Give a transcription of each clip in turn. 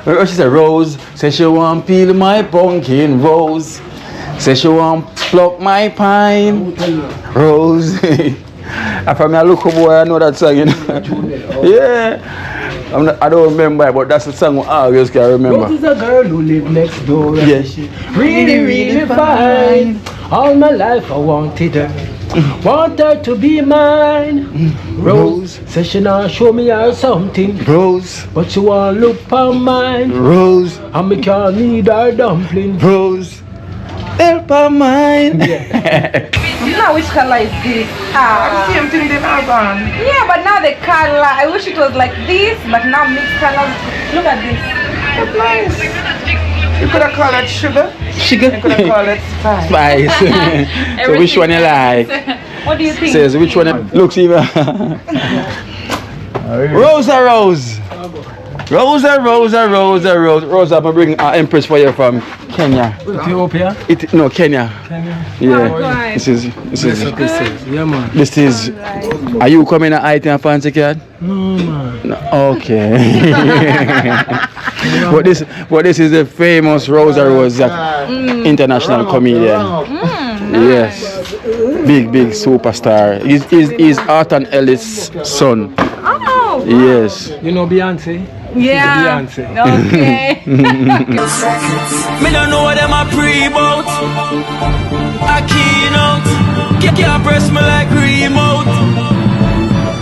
She said Rose. Say she want peel my pumpkin. Rose. Say she want pluck my pine. Rose. After me I look up boy, I know that song, you know. Yeah. I don't remember, but that's the song I always can remember. Rose is a girl who lives next door. Yeah, she really fine. All my life I wanted her. Want her to be mine. Rose says she now show me her something. Rose, but she want look on mine. Rose, and me can't need her dumpling. Rose, help on mine. Now which color is this? The same thing they have gone. Yeah, but now the color, I wish it was like this, but now mixed colors. Look at this. That's nice. You could have called it sugar. Sugar? You could have called it spice. Spice. So which one you like? What do you think? Says which one looks even. Rosa Rose. Rosa, Rosa, Rosa, Rosa. Rosa, I'm bring an empress for you from Kenya. Ethiopia? No, Kenya. Kenya. Yeah. Oh, nice. This is. Yeah, man. This is. Are you coming to IT and fancy card? No, man. No, okay. But this is a famous Rosa Rose, international comedian. Yes. Big superstar. He's Art and Ellis' son. Oh. Yes. You know Beyonce? Yeah. Beyonce. Okay. Me don't know what them a pre-bout. A keynote. Can't press me like remote.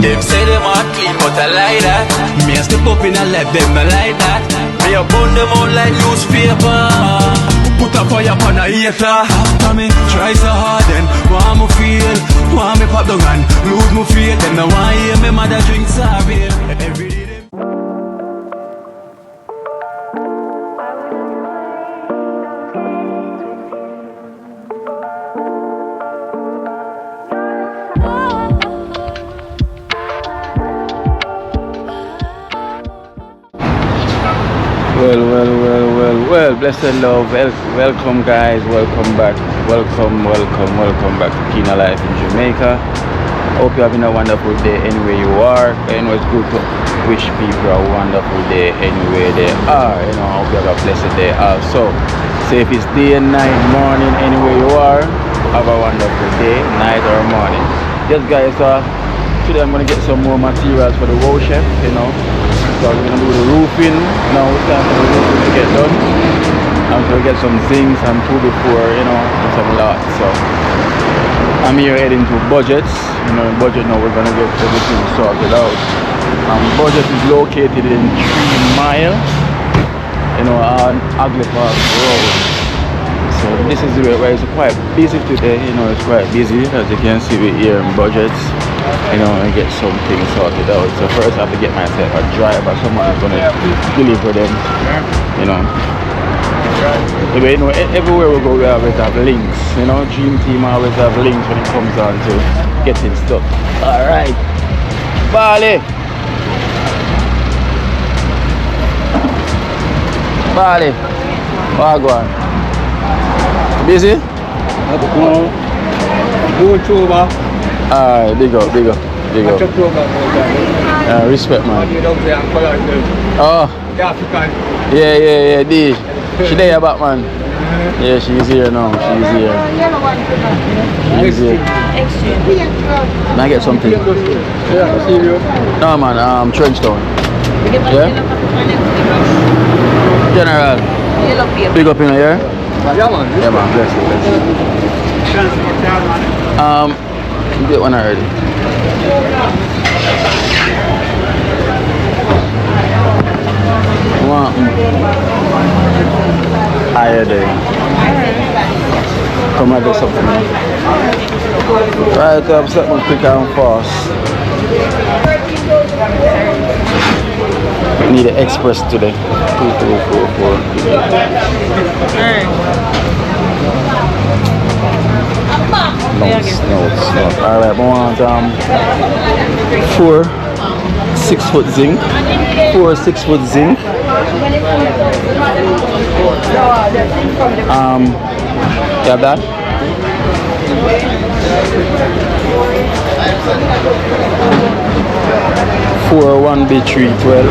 Them say them a clean but I like that. Me a step up in a left them I like that. Me a burn them out like newspaper. Put a fire upon a hater. After me try so hard then want me feel. Want me pop down and lose me faith. Them no want hear me mother drink sorry. Every day. Well, blessed love, welcome guys, welcome back to Kina Life in Jamaica. Hope you're having a wonderful day anywhere you are. You know, it's good to wish people a wonderful day anywhere they are. You know, I hope you have a blessed day also. So if it's day and night, morning, anywhere you are, have a wonderful day, night or morning. Yes guys, today I'm going to get some more materials for the wall chef, you know. So we're going to do the roofing. Now it's time for the roofing to get done. I'm going to get some zincs and 2x4, you know, and some lots. So I'm here heading to Budgets. You know, in Budget now we're going to get everything sorted out. Budget is located in 3 Mile, you know, on Agley Park Road. So this is where it's quite busy today, you know, it's quite busy. As you can see, we're here in Budgets. You know, and get something sorted out. So first I have to get myself a driver, someone is gonna deliver them, you know. You know, everywhere we go we always have links, you know. Dream Team always have links when it comes down to getting stuff. Alright. Bali. Wagwan. Busy? No. Go through back. Alright, big up. Respect man. Oh. Yeah, D. She there back man. Yeah, she's here now. She's here. Can I get something? No man, TrenchTown. Yeah? General. Big up in here? Yeah man, bless you. You get one already. One. Higher day. Come and do something. Try to have something quick and fast. We need an express today. 2244. No. Alright, I want 4 6-foot zinc. 4 6-foot zinc. You have that? 4 1B3 12.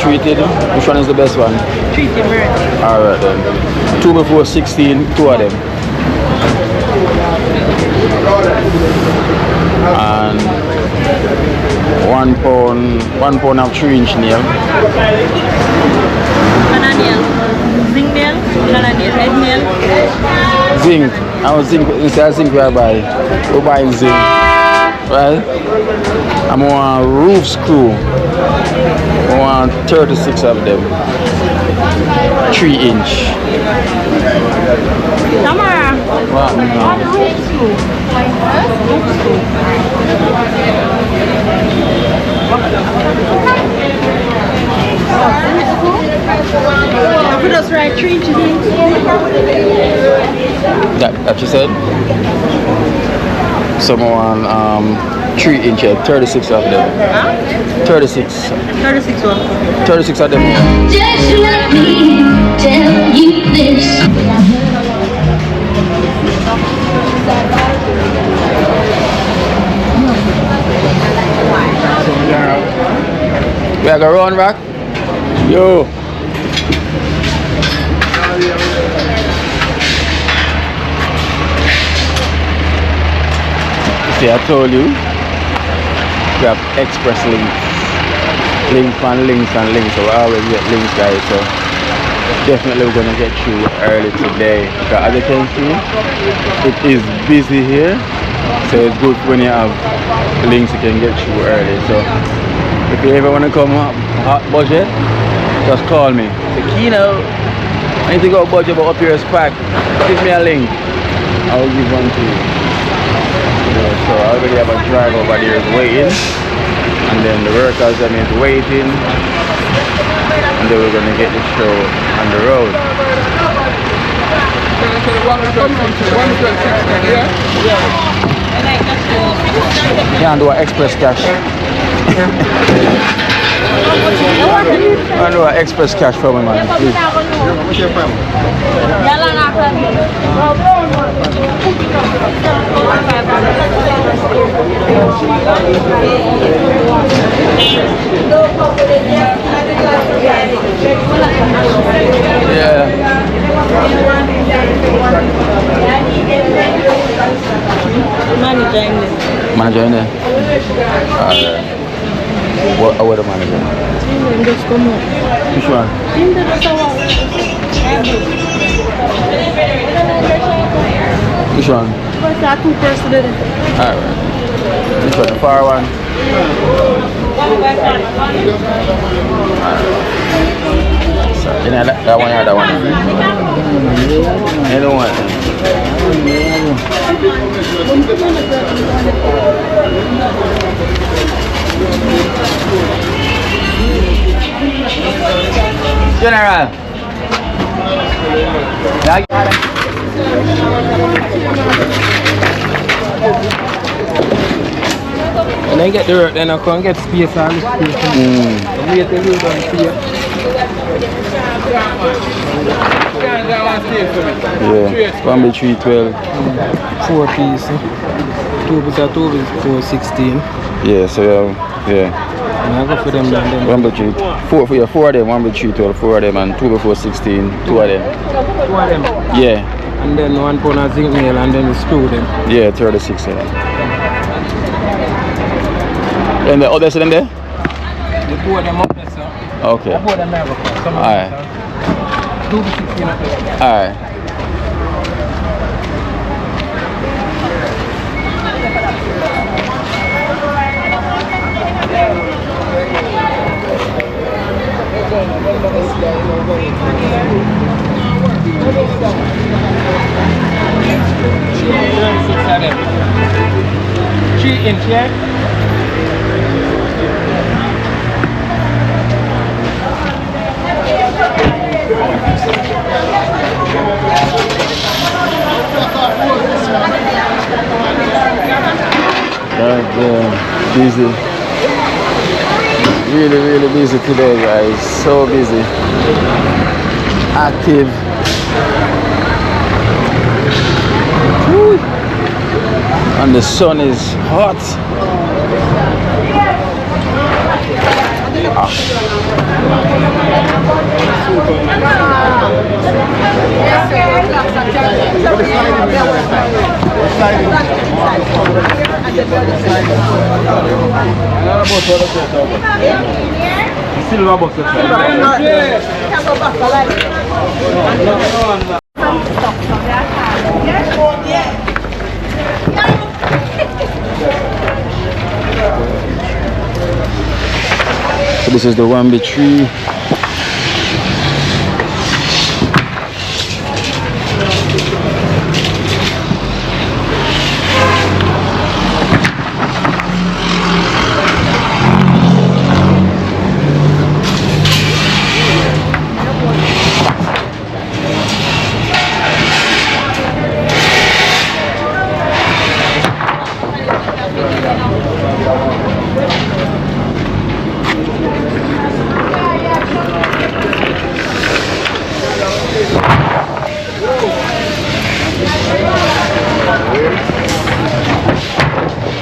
treated. Which one is the best one? Treated bird. Alright then. 2 before 16, 2 of them. And 1 pound of 3-inch nail. Banana nail. Zinc nail. Banana nail. Head nail. Zinc. I was zinc. Instead of zinc we buy. We're buying zinc. Right? I'm on roof screw. I want 36 of them. 3-inch. Tamara. What? No. Roof screw. Roof screw. Put us right 3 inches in. That you said? Someone 3-inch, 36 of them. Huh? 36. 36 one. 36 of them. Just let me tell you this. We are gonna run back. Yo. See, I told you we have express links. Links and links and links. So we always get links, guys. So definitely we're gonna get through early today. Because as you can see, it is busy here. So it's good when you have links you can get through early. So if you ever want to come up hot budget, just call me. Say, Kino, I need to go budget, but up here is packed. Give me a link. I will give one to you. So I already have a driver over there is waiting. And then the workers are waiting. And then we're going to get the show on the road. You can't do an express cash. I do an express cash for me, man. Please. Yeah. Manager in there? What the manager? Just come on. Which one? Which one? Alright. Which one? The far one? Sorry. You know that one or that one? Either one. General. When I get the work, then I can get space and space. Wait till you done here. Yeah, 1 by 312. 4 piece. 2 by 2 is 416. Yeah, so yeah. And I go for them then. 1 by 3. 4 of them, 1 by 312, 4 of them, and 2 by 416, 2 of them. 2 of them? Yeah. And then 1 pound of zinc nail and then the screw them. Yeah, 36 of them. And the others in there? The 2 of them up there, sir. Okay. The 4 of them never come. Alright. 2 by 16 up there. Alright. Inch, yeah? Busy. Really busy today, guys. So busy. Active. Woo. And the sun is hot. Silver bucket. So this is the Wambi tree.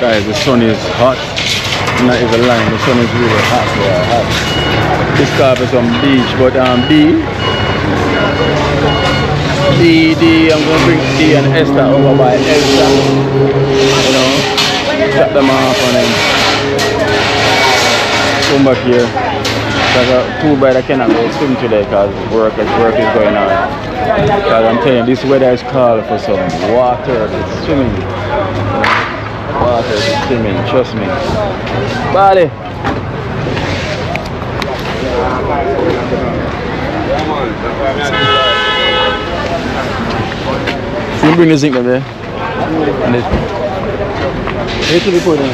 Guys, the sun is hot. I'm not even lying, the sun is really hot. Yeah, hot. This car is on beach, but I'm gonna bring D and Esther over by Elsa. You know, drop them off and then come back here. Because too bad I cannot go swim today because work is going on. Because I'm telling you, this weather is called for some water, it's swimming. Water is swimming, trust me. Bali. So you bring the zinc up there. And it. Wait till we put it in.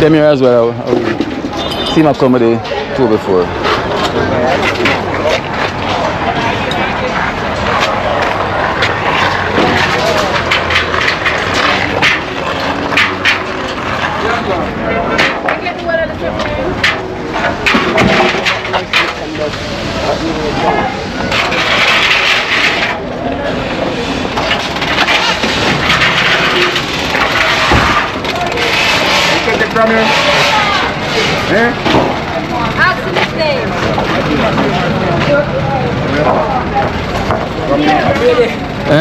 Them here as well. I see my comedy two before. From here. Eh? Ask him his name.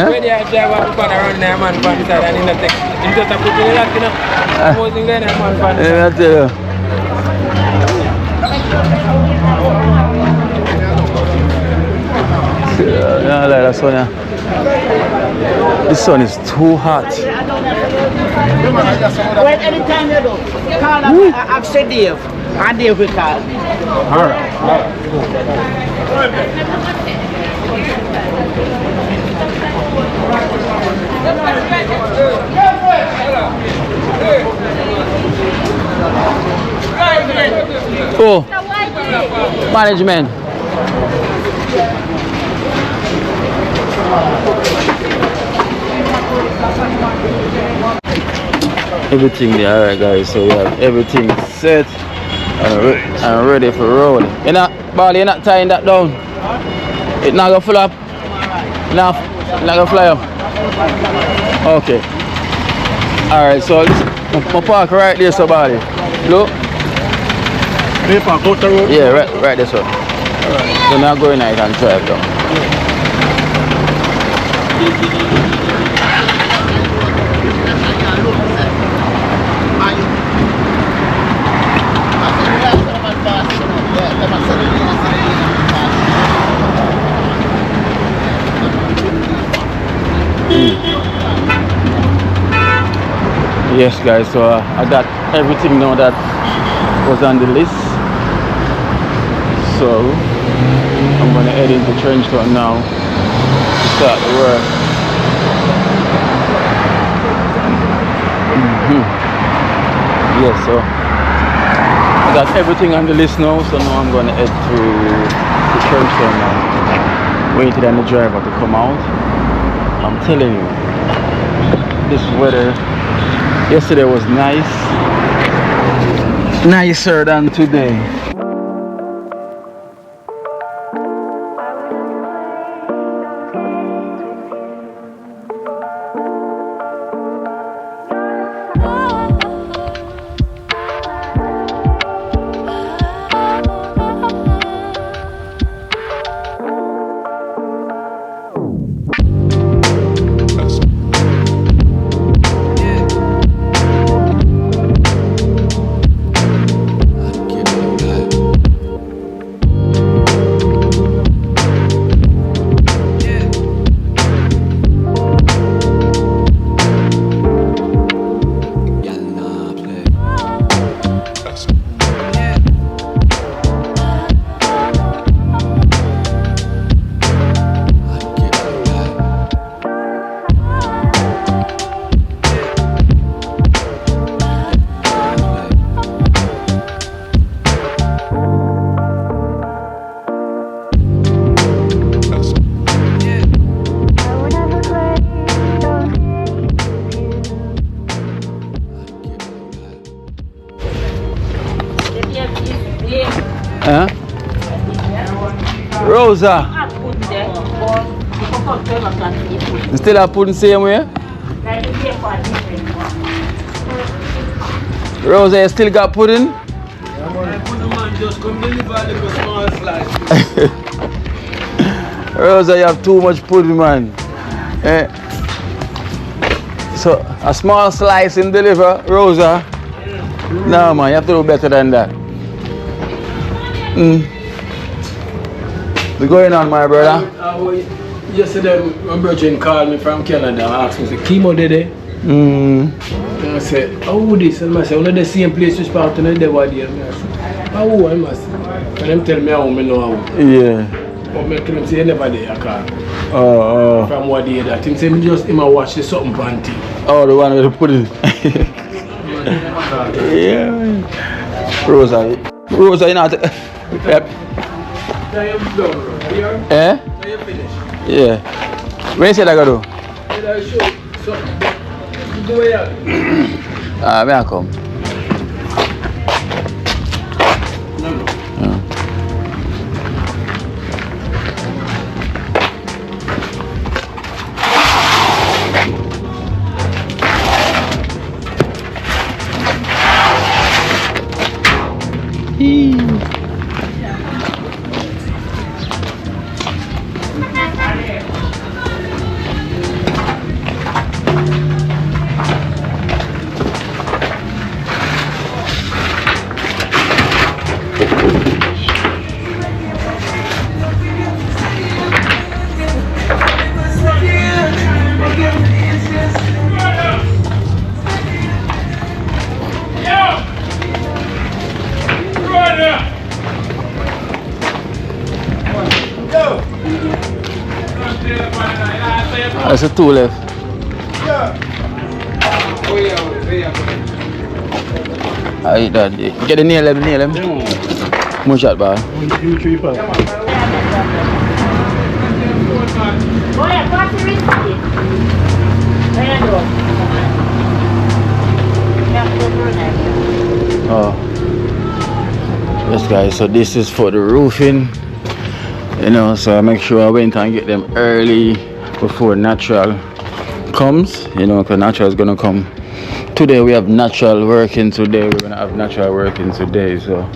When you drive up around there, man, and in the text, you just put in that, you know, posing there, man. Yeah, I tell you. Yeah, like that sun, yeah. This sun is too hot. Well, anytime you do, call up, ask Dave, and Dave will call. Alright. Oh, management. Everything there, alright guys, so we have everything set and ready for roll. You're not, Bali, you're not tying that down. It's not gonna fill up. Enough. It's not gonna fly up. Okay. Alright, so my park right there, so Bali. Look. They park out the road? Yeah, right there, so. Alright. So now go in and drive down. Yes guys, so I got everything now that was on the list, so I'm gonna head into TrenchTown now to start the work. Yes, so I got everything on the list now, so now I'm gonna head to TrenchTown now, waiting on the driver to come out. I'm telling you, this weather yesterday was nicer than today. Rosa. You still have pudding same way? Rosa, you still got pudding? Just come deliver a little small slice. Rosa, you have too much pudding, man. Eh? So, a small slice in deliver, Rosa? No, man, you have to do better than that. What's going on, my brother? Yesterday, my brother called me from Canada and asked me, say, chemo today? And I said, how this? And I said, I'm not the same place you spot in the body. And I said, how? I must. And them tell me how I know how. Yeah. But I tell him, say, you never there, I call. From what day that. Him say, me just watch the something panty. Oh, the one with the pudding. Yeah. Rosa, you know. Yep. Eh? Yeah. When you say that, I do? May I come? There's a two left. I eat that. Get the nail them. Much that bar. 1, 2, 3, 4. Oh. Yes guys, so this is for the roofing. You know, so I make sure I went and get them early before natural comes, you know, because natural is gonna come today. We have natural working today. We're gonna have natural working today, so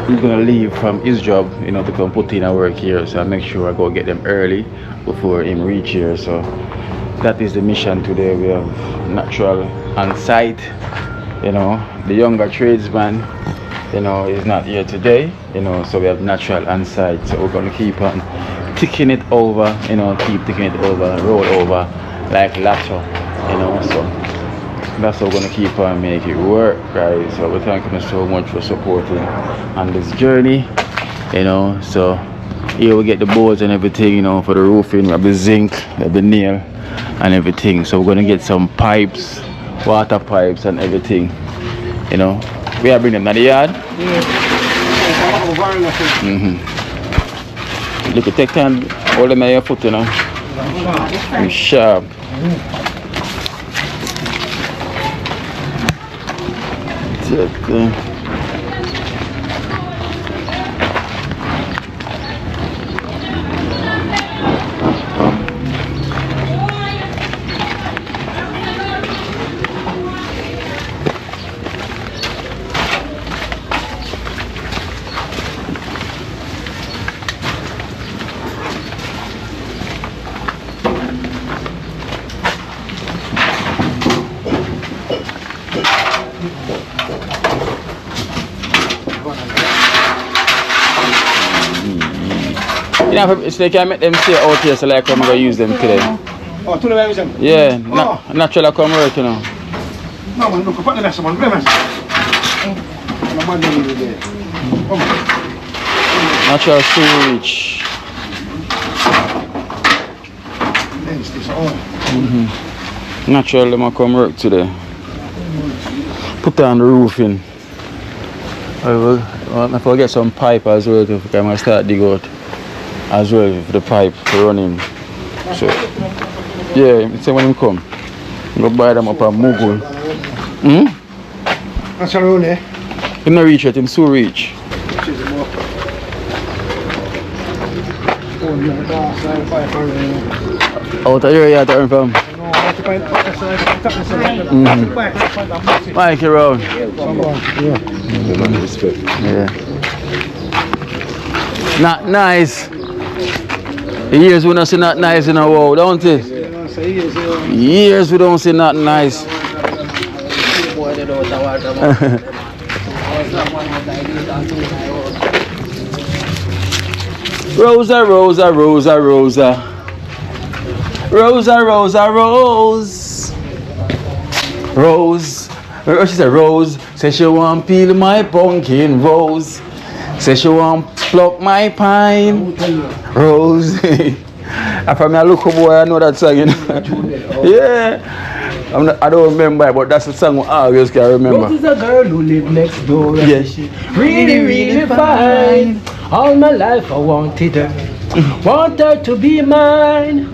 he's gonna leave from his job, you know, to come put in a work here. So I make sure I go get them early before him reach here. So that is the mission today. We have natural on site. You know, the younger tradesman, you know, is not here today, you know, so we have natural on site. So we're gonna keep on ticking it over, you know, keep ticking it over, roll over like lotto, you know. So that's how we're gonna keep on make it work, guys. So we thank you so much for supporting on this journey, you know. So here we get the boards and everything, you know, for the roofing. We have the zinc, we have the nail and everything. So we're gonna get some pipes, water pipes and everything, you know. We are bringing them to the yard. Look at take time, hold them at your foot, you know. Be sharp. So they can make them stay out here, so like I'm gonna use them today. Oh, to the use them? Yeah, natural come work, you know. No man, look, put the rest of them, Natural sewage. Natural them come work today. Put on the roofing. I will get some pipe as well to I'm gonna start dig out as well for the pipe to run in. So yeah, say when him come. I'm gonna buy them up at Mughal. That's around there. Him not reach yet, him so reach. Out of here, you turn from? Mike around. Yeah. Not nice. Years we don't see not nice in a row, don't it? Years we don't see not nice. Rosa, Rosa, Rosa, Rosa. Rosa, Rosa, Rose. Rose. She said Rose. Say she want peel my pumpkin. Rose. Say she want pluck my pine. Rose. After me I look up boy, I know that song, you know. Yeah. I don't remember, but that's the song I always can remember. Rose is a girl who lives next door. Yeah, she really, really fine. All my life I wanted her. Want her to be mine.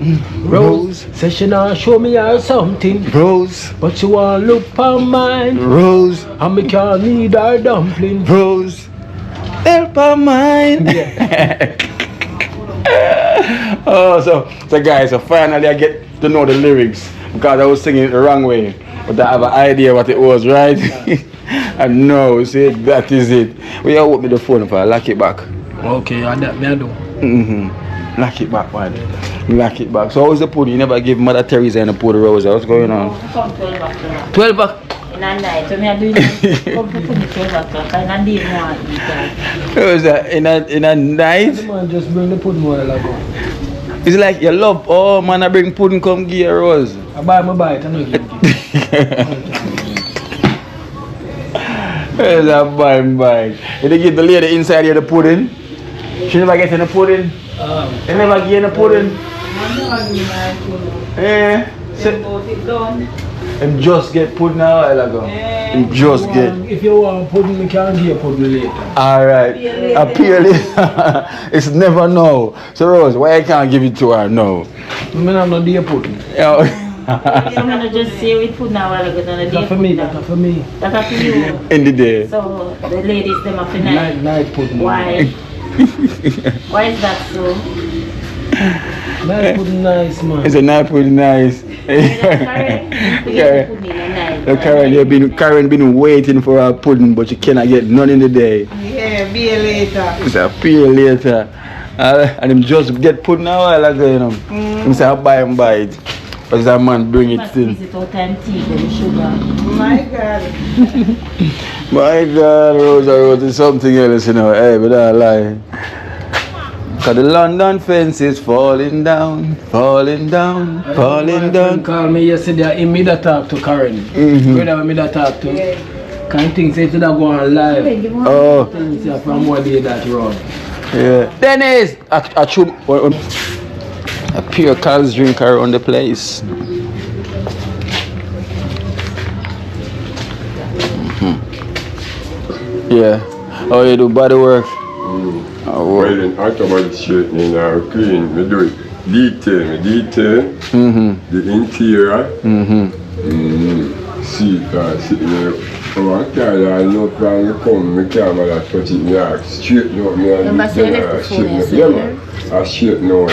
Rose says she not show me her something. Rose, but she want look on mine. Rose, and me can't need her dumpling. Rose, help on mine. Yeah. Oh, so guys, so finally I get to know the lyrics because I was singing it the wrong way, but I have an idea what it was, right? I know, see, that is it. We all open the phone if I lock it back. Okay, I do. Lock it back, man. Lock it back. So how was the pudding? You never give Mother Teresa and the pudding Rosa. What's going on? 12 back. In a night, so me are doing come to put 12 o'clock and I didn't want to eat that. Was that in a night? Man, just bring the pudding while I go. It's like you love, oh man, I bring pudding, come give you a rose. I buy my bite, I know you. Where's that bite? Did they give the lady inside here the pudding? She never get in the pudding? They never get in the pudding? Yeah. And just get pudding a while ago. And just get. If you want pudding, you can get pudding later. Alright. Appear later. It's never no. So Rose, why I can't give it to her no? I mean, I'm not there pudding. I'm gonna just say we put now while ago. That's for me, that's for me. That's for you. In the day. So the ladies them have to night. Night pudding. Why? Why is that so? Night pudding nice, man. It's a night pudding nice. Karen been waiting for her pudding, but she cannot get none in the day. Yeah, be later. It's a pay later. And him just get pudding a while ago, you know. He say I buy him buy it. But that man bring it in. My God. My God, Rosa is something else, you know. Hey, but I lie. Cause the London fence is falling down, falling down, falling down. Call me yesterday, he made a talk to Karen. Brother, me that talk to. Can't think say to that go on live. Oh. Things from what day that road. Yeah. Dennis! A pure Carl's drink around the place. Yeah. How you do body work? Well, then after straightening and clean, we do it detail, the interior, seat, sitting there. One car, I know plan to come, my camera touch it, me straighten out, me and straighten out,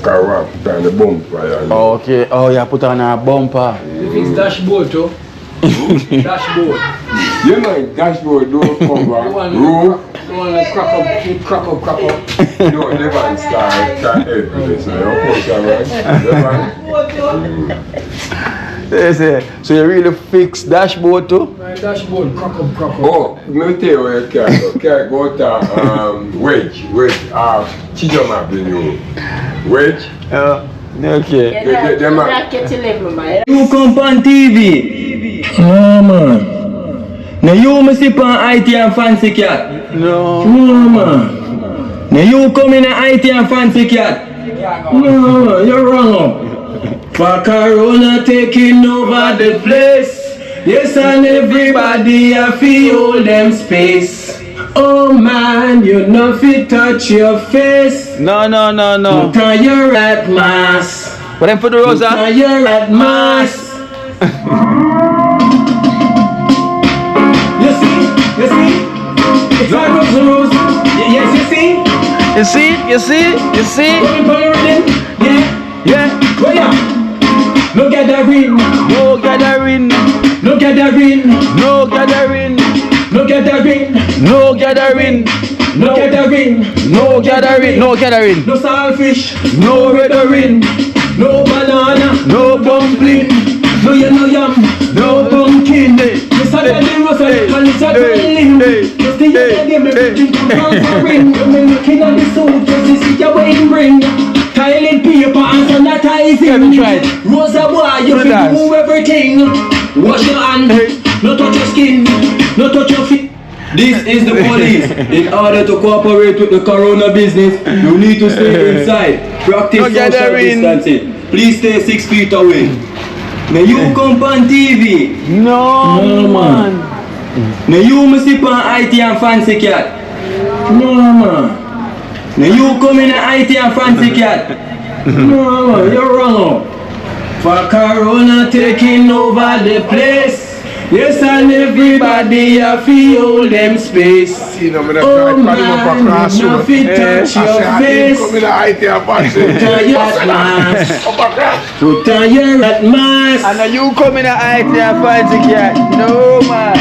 car walk, put on the bumper. Okay, oh, you put on a bumper. If it's dashboard too. Dashboard. You know, dashboard don't cover roof. You want to crack up. No, the van start help with this. So so you really fix dashboard too? My dashboard, crack up. Oh, let me tell you where you can go. Can go to Wedge, Chijam Avenue. Wedge? Okay. You come on TV. Oh man. Now you must see on IT and fancy cat. No. No man. Now you come in an IT and fancy cat. No, you're wrong. For Corona taking over the place. Yes, and everybody I feel them space. Oh man, you know fit touch your face. No. Look at your red mask. But then for the Rosa? Look at your red mask. You see? It's like Rosa. Yes, you see? You see? You see? You see? Yeah. Well, yeah. No gathering. No gathering. No gathering. No gathering. No gathering. No gathering. No gathering. No gathering. No gathering. No saltfish. No redering. No banana. No dumpling. No yam. No pumpkin. Yes, I got the rose and it's a limb. Just the other day, me drink a ring. When me looking at the suit, just to see your wedding ring. Tiling paper and sanitizing. Rosa boy, you can do everything. Wash your hand, no touch your skin, no touch your feet. This is the police. In order to cooperate with the corona business, you need to stay inside. Practice social distancing. Please stay 6 feet away. Now you come on TV. No man. Now you must sit on IT and fancy cat. No man. Now you come in IT and fancy cat. No man, you're wrong. For corona taking over the place. Yes, and everybody I feel them space. You know, me Oh man, no fit touch your face. Put on your mask. Put on your mask. And you come in a IT and fancy cat. No man.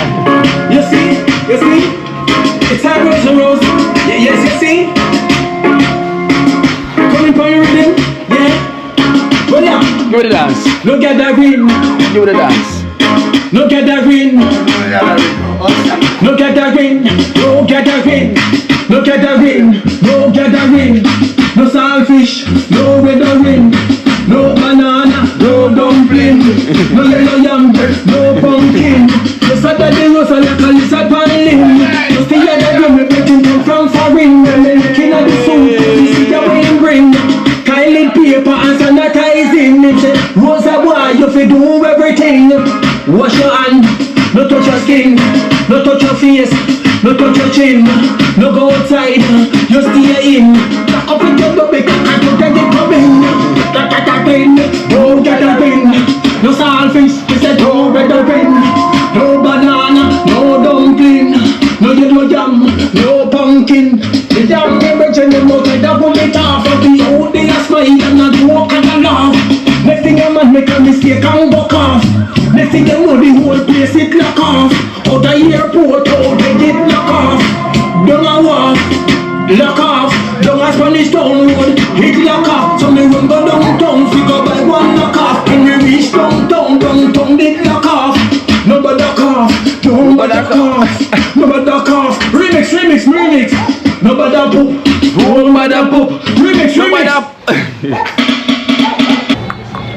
You see? It's a rose. Yes, you see? Coming for your rhythm, yeah. Well, yeah. Give it a dance. Look at that ring. Give it a dance. Look at that ring. Look at that ring. Look at that ring. Look at that ring. Look at that ring. No saltfish. No redering. No banana. No dumpling. No yellow yam. No pumpkin. No Saturday rose and like a lizard pan limb. Just the other day me breaking them from foreign. When me looking at the suit, you see the wedding ring. Tiling paper and sanitizing. Rosa boy, you fi do everything. Wash your hand, no touch your skin, no touch your face, no touch your chin, no go outside, just stay in. Lock up with your baby and you take it coming. No gathering, no saltfish, it's a no redering, no banana, no dumpling, no yellow jam, no pumpkin. The jam never change the mouth like that woman off. But the old day I smile and I joke and I laugh. Next thing a man make a mistake and walk off. Next thing you know the whole place it lock off. Out the airport, out they get lock off. Down a walk, lock off. Down a Spanish town road, it lock off. So me run go downtown, figure by one lock off. When we reach downtown, it lock off. Nobody lock off, nobody lock off, nobody lock off. Remix. Nobody poop, nobody poop. Remix.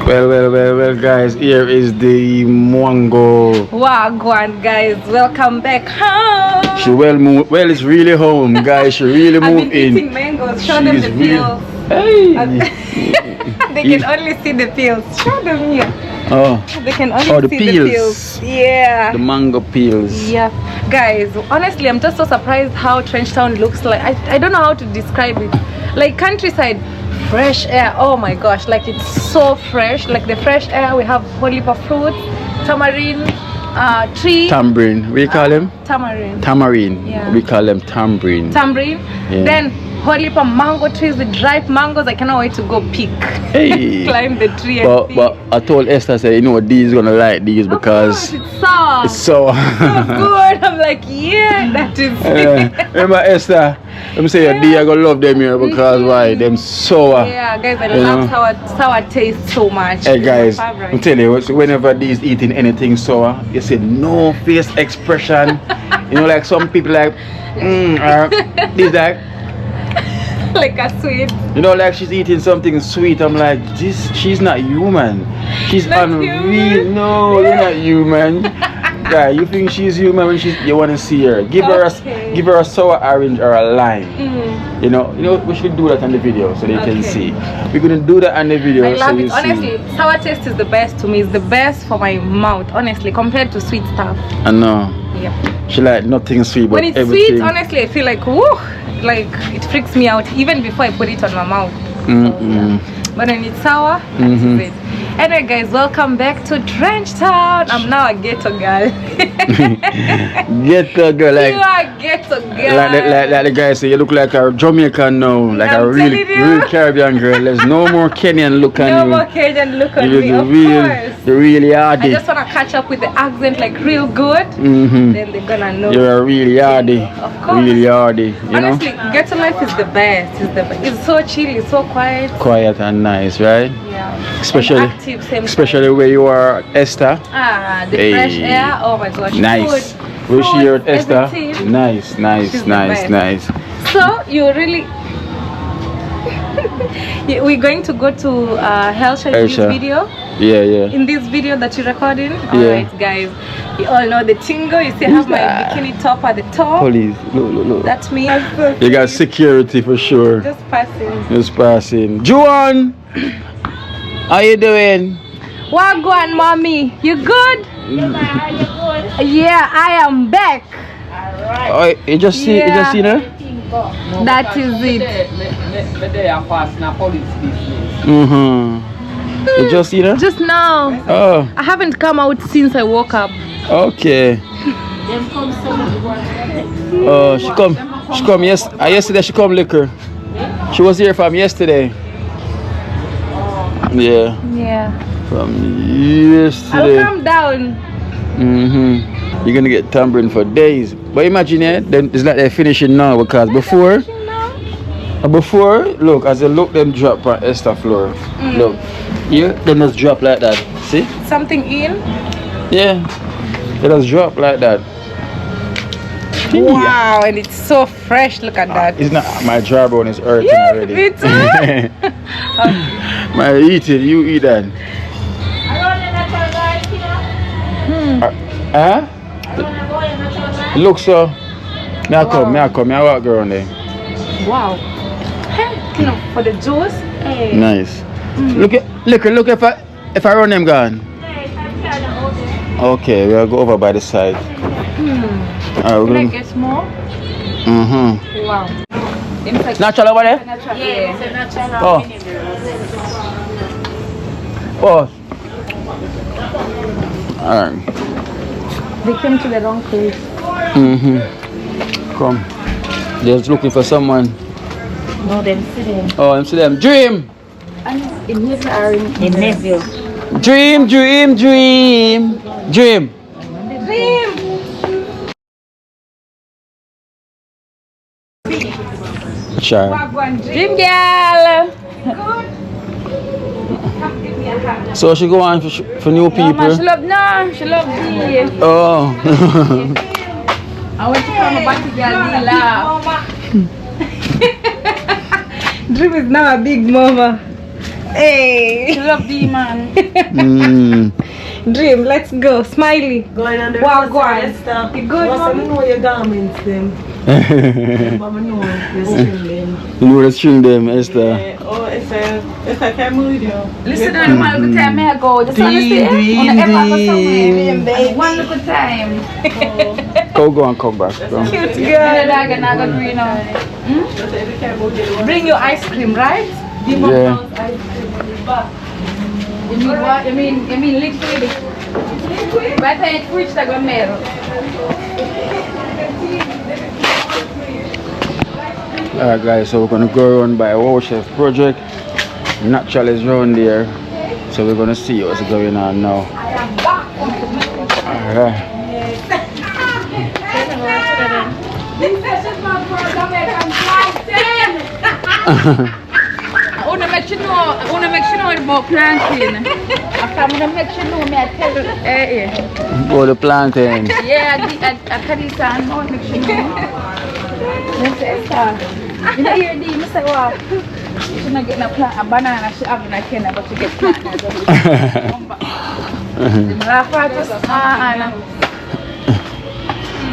Well, guys, here is the Mwango. Wagwan, guys, welcome back home. She well, it's really home, guys. She really moved in. Eating mangoes. Show them the peels. They can only see the peels. Show them here. Oh. They can only see the peels. Yeah. The mango peels. Yeah. Guys, honestly, I'm just so surprised how TrenchTown looks like. I don't know how to describe it. Like countryside. Fresh air, oh my gosh, like it's so fresh. Like the fresh air, we have whole heap of fruits, tamarind, tree. Tamarind, we call them? Tamarind. Tamarind, yeah. We call them tamarind. Tamarind, yeah. Then whole heap of mango trees with ripe mangoes. I cannot wait to go pick. Hey. Climb the tree and see. But I told Esther, say, you know what, Dee's gonna like these because it's sour. It's sour. So good. I'm like, yeah, that is remember Esther, let me say your Dee, I gonna love them here because why? Them sour. Yeah, guys, I love sour taste so much. Hey guys, I'm telling you, whenever Dee's eating anything sour, you see no face expression. You know, like some people like, Dee's like, like a sweet. You know, like she's eating something sweet. I'm like, she's not human. She's not unreal. Human. No, you're not human. Yeah, you think she's human when you want to see her. Give her a sour orange or a lime. You know, we should do that on the video so they can see. We're gonna do that on the video. I love it. Honestly, sour taste is the best to me. It's the best for my mouth, honestly, compared to sweet stuff. I know. Yep. She like nothing sweet, but when it's everything. sweet, honestly, I feel like woo, like it freaks me out even before I put it on my mouth. So, yeah. but when it's sour, that is it. Anyway guys, welcome back to TrenchTown. I'm now a ghetto girl. Ghetto girl, like you are ghetto girl. Like the guy say, you look like a Jamaican now, like I'm a real Caribbean girl. There's no more Kenyan look on you. No more Kenyan look on me, of course. You're really hardy. I just want to catch up with the accent like real good. Then they're gonna know. You're a really hardy. Of course. Really hardy. Honestly, ghetto life is the best. It's so chill, it's so quiet. Quiet and nice, right? Yeah. Especially, and active, same especially where you are, Esther. The fresh air. Oh my gosh. Nice. Food, Wish you at Esther. everything. Nice. So you really. We're going to go to Helsha in this video. Yeah. In this video that you're recording. Alright guys. You all know the tingo. You see I have my bikini top at the top. Police. Look. That's me. You got security for sure. Just passing. Juan! How you doing? Wagwan, mommy. You good? Yeah, I am back. Oh, you just seen her? That is it. You just seen her? Just now. Oh. I haven't come out since I woke up. Okay. Oh, she come yesterday she come liquor. She was here from yesterday. Yeah. From yesterday. I'll come down. You're gonna get tambourine for days. But imagine then it's like they're finishing now because before, look, as they look them drop on Esther floor. Look. Yeah, they just drop like that. See? Something in? Yeah. They just drop like that. Wow, and it's so fresh. Look at that. It's not my jawbone is hurting already. Me too. My eat it, you eat that. Look so. Me I walk around there. Wow. For the juice. Hey. Nice. Look if I run them gone. Okay, we'll go over by the side. Alright, we're gonna get more. Wow. Natural over there? Yeah, it's a natural. Oh. Alright. They came to the wrong place. Come. They're just looking for someone. No, them see them. Oh, them see them. Dream! In Nephew. Dream! Sure. Dream girl. So she go on for new people. She love me. Oh. I want to come back to girl. Dream is now a big mama. Hey. She love the man. Dream, let's go. Smiley. Going on the wow, road, go on. You good, mama? Know your garments, them. Mama know the string them. You know the string them, Esther. Yeah. Oh, it's a camel video. Listen to one good time, may I go. Just understand? One good time. Go and come back. Go. Cute girl. Bring your ice cream, right? Yeah. You mean what? You mean liquid? But I switch the gomero. Alright guys, so we're gonna go around by our chef project. Natural is around there. So we're gonna see what's going on now. Alright. I want to make sure about planting. After I'm going to make sure me I tell you. Oh, the plantain. Yeah, I can eat and I want to make sure you know here, you say what? She's not getting a banana, she's having a canna, but she gets planted.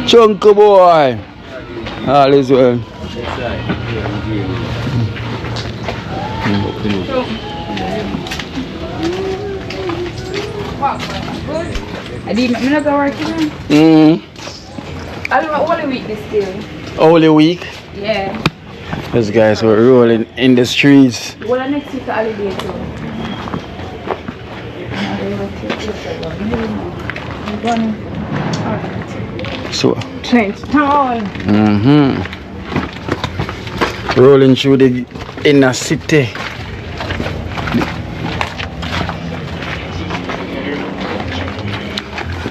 Chunky boy. All is well. I didn't know go working. Mm. I don't know, only week this still. Only week? Yeah. Yes, guys, we're rolling in the streets. Well, next week holiday too. So, TrenchTown. rolling through the inner city.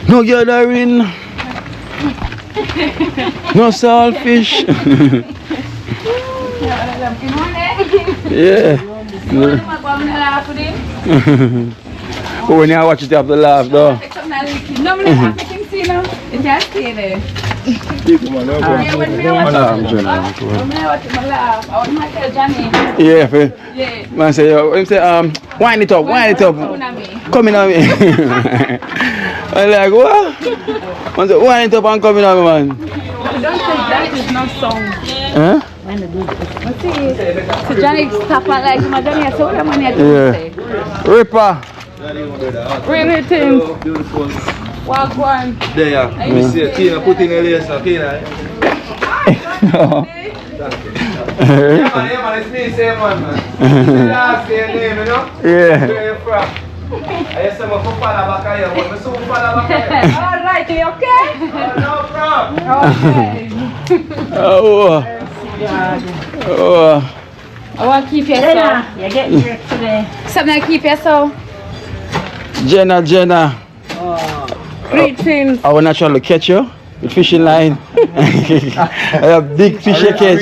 No gathering. No saltfish. Yeah. When you watch it, you have to laugh, though. No, I'm making see now. You can't see there. Yeah, man say, wind it up. Come in on me. I'm like, what? Man say, wind it up and come in on me, man. Don't say that is not song. Huh? So Johnny stop like my Johnny I told him I Ripper. Really things. Walk one. There, you see a Tina put in a laser, Tina. Yeah, man, it's me, same one, man. Last name, you know? Yeah. Where you from? I used to go for Palabakaya, but I'm so Palabakaya. Alright, you okay? No problem. I want to keep yourself. You're getting tricked today. Something to keep yourself. Jenna. Greetings. I want to try to catch you with fishing line. I have big fish to catch.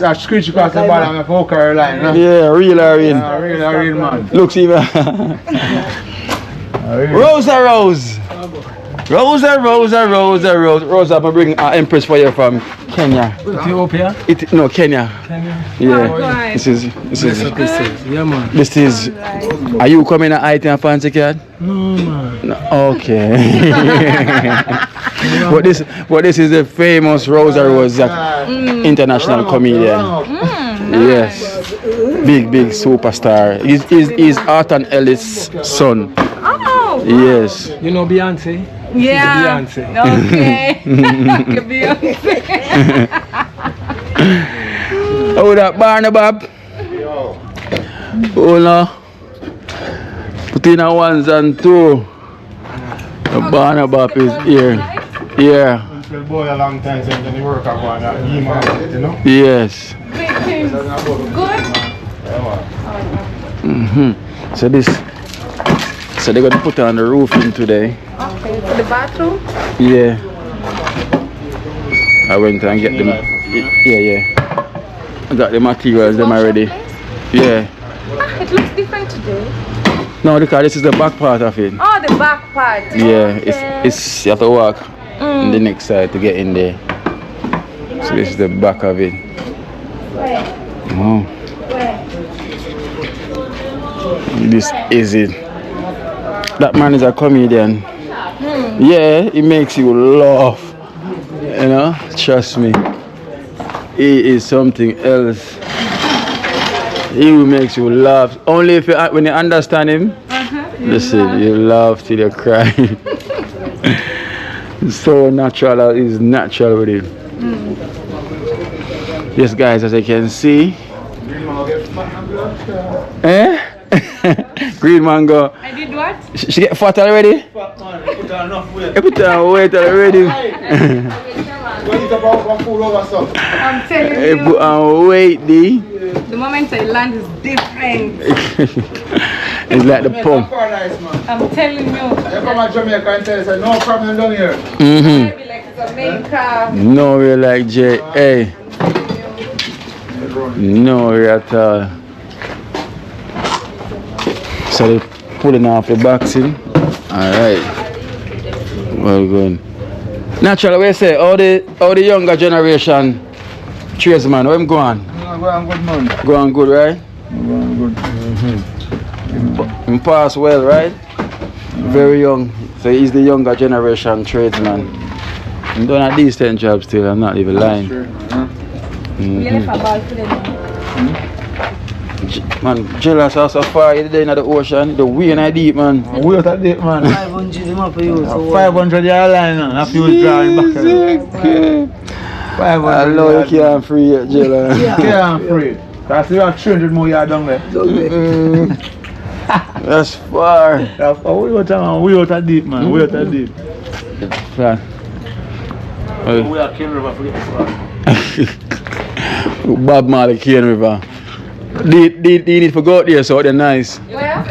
I screech across the bottom of poker line. Yeah, real in. Real man. Looks even. Rose. Rosa, I'm bring an empress for you from Kenya. Ethiopia? No, Kenya. Yeah. This is. Yeah, man. This is. Are you coming to IT and fancy cat? No, man. No, okay. but this is a famous Rosa Rose, international comedian. Yes. Big superstar. He's Arthur Ellis' son. Oh. Yes. You know Beyonce? Yeah. Beyonce. Okay. Beyonce. Oh, that Barnabab. Oh no. Put in a ones and two. The Barnabab is here. Yeah. Boy, a long time since they work up on that. You know? Yes. Greetings. Good. So they're gonna put on the roofing today. Okay, for the bathroom? Yeah. I went and get them. Yeah. I got the materials them already. Yeah. Ah, it looks different today. No, because this is the back part of it. Oh, the back part. Yeah, Okay. it's you have to walk on the next side to get in there. So this is the back of it. Oh. This is it. That man is a comedian. Yeah, he makes you laugh. You know, trust me. He is something else. He makes you laugh. Only if you, when you understand him, listen, you laugh till you cry. It's so natural. He's natural with it. Yes, guys, as you can see. Eh? Green mango. I did what? She get fat already? Put on enough weight. You put on weight already. I'm telling You you. put on weight, D. The moment I land is different. It's like the pump. I'm telling you. You come to Jamaica and tell us, no problem down here. Maybe like Jamaica. No, we're like J.A. No, we're at all. So they're pulling off the boxing. Alright. Well good. Naturally, we say all the younger generation tradesman, where them go on? Go on good, man. Go on good, right? Go on good. He pass well, right? Very young. So he's the younger generation tradesman. I'm doing a decent job still, I'm not even lying. Man, jealous of so far you in the ocean, the wind is deep, man. We out deep, man. 500 for you. So 500 yard line, man. After you drawing back. Okay. 500 know you yards. can't free it, Jella. Can't free. That's about 300 more yards down there. That's far. That's far. We out of deep, man. We out of deep. Far. We are King River for the Bob Marley, Cane River. They need to go out there, so they're nice. Where?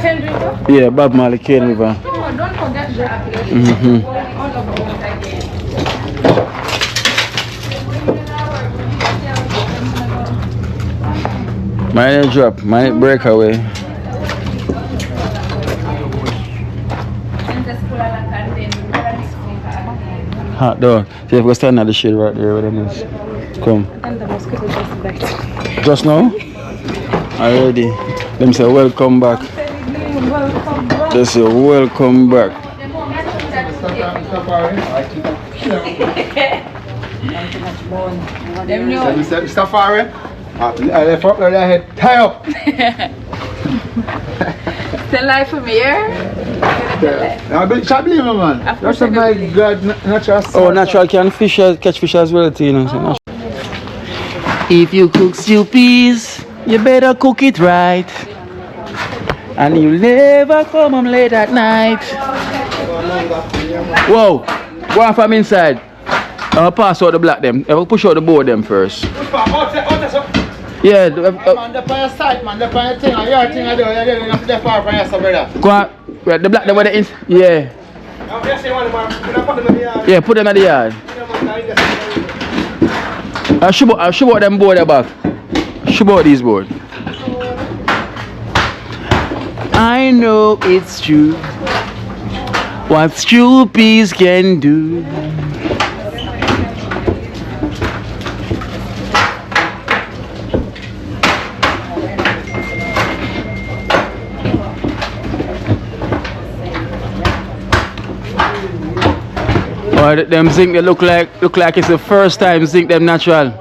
Cane River? Yeah, Bob Marley, Cane River. Oh, don't forget that. Mine drop, mine break away. Hot dog. So if we stand at the shade right there, where them is. Come. And the mosquito just bite. Just now? Already. Them say welcome back. They say welcome back. Mr. Farrell, I left up their head tie up. The life for me, yeah? I believe me, man. That's a my God, natural. Oh, natural can fish, catch fish as well, too, you know. So if you cook stew peas, you better cook it right. And you'll never come home late at night. Whoa, go on from inside. I'll pass out the black them. I will push out the board them first. Yeah. Man, the fire side, man, the fire thing, your thing, I do, you're going to the fire from your brother. Go on. Right, the black them were the ins. Yeah. Yeah, put them in the yard. I'll show out them board there back. Show out these board. I know it's true what stew peas can do. Or them zinc they look like it's the first time zinc them natural.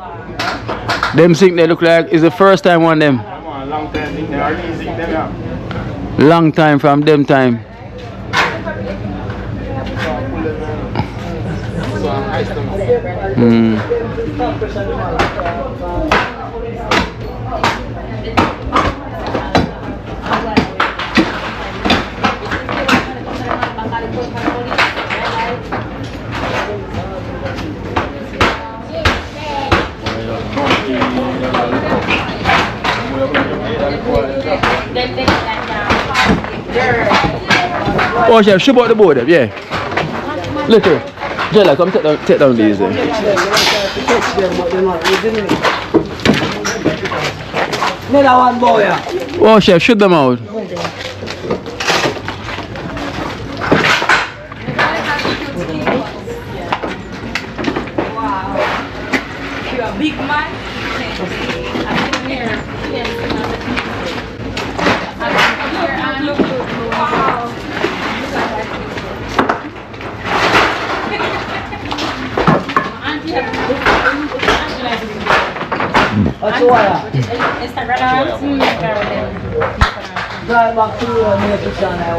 Them zinc they look like it's the first time on them. Long time from them time. Oh, chef, show out the board, yeah. Little. Jella, come take down these then. One boy. Oh, chef, shoot them out. Wow. You're a big man.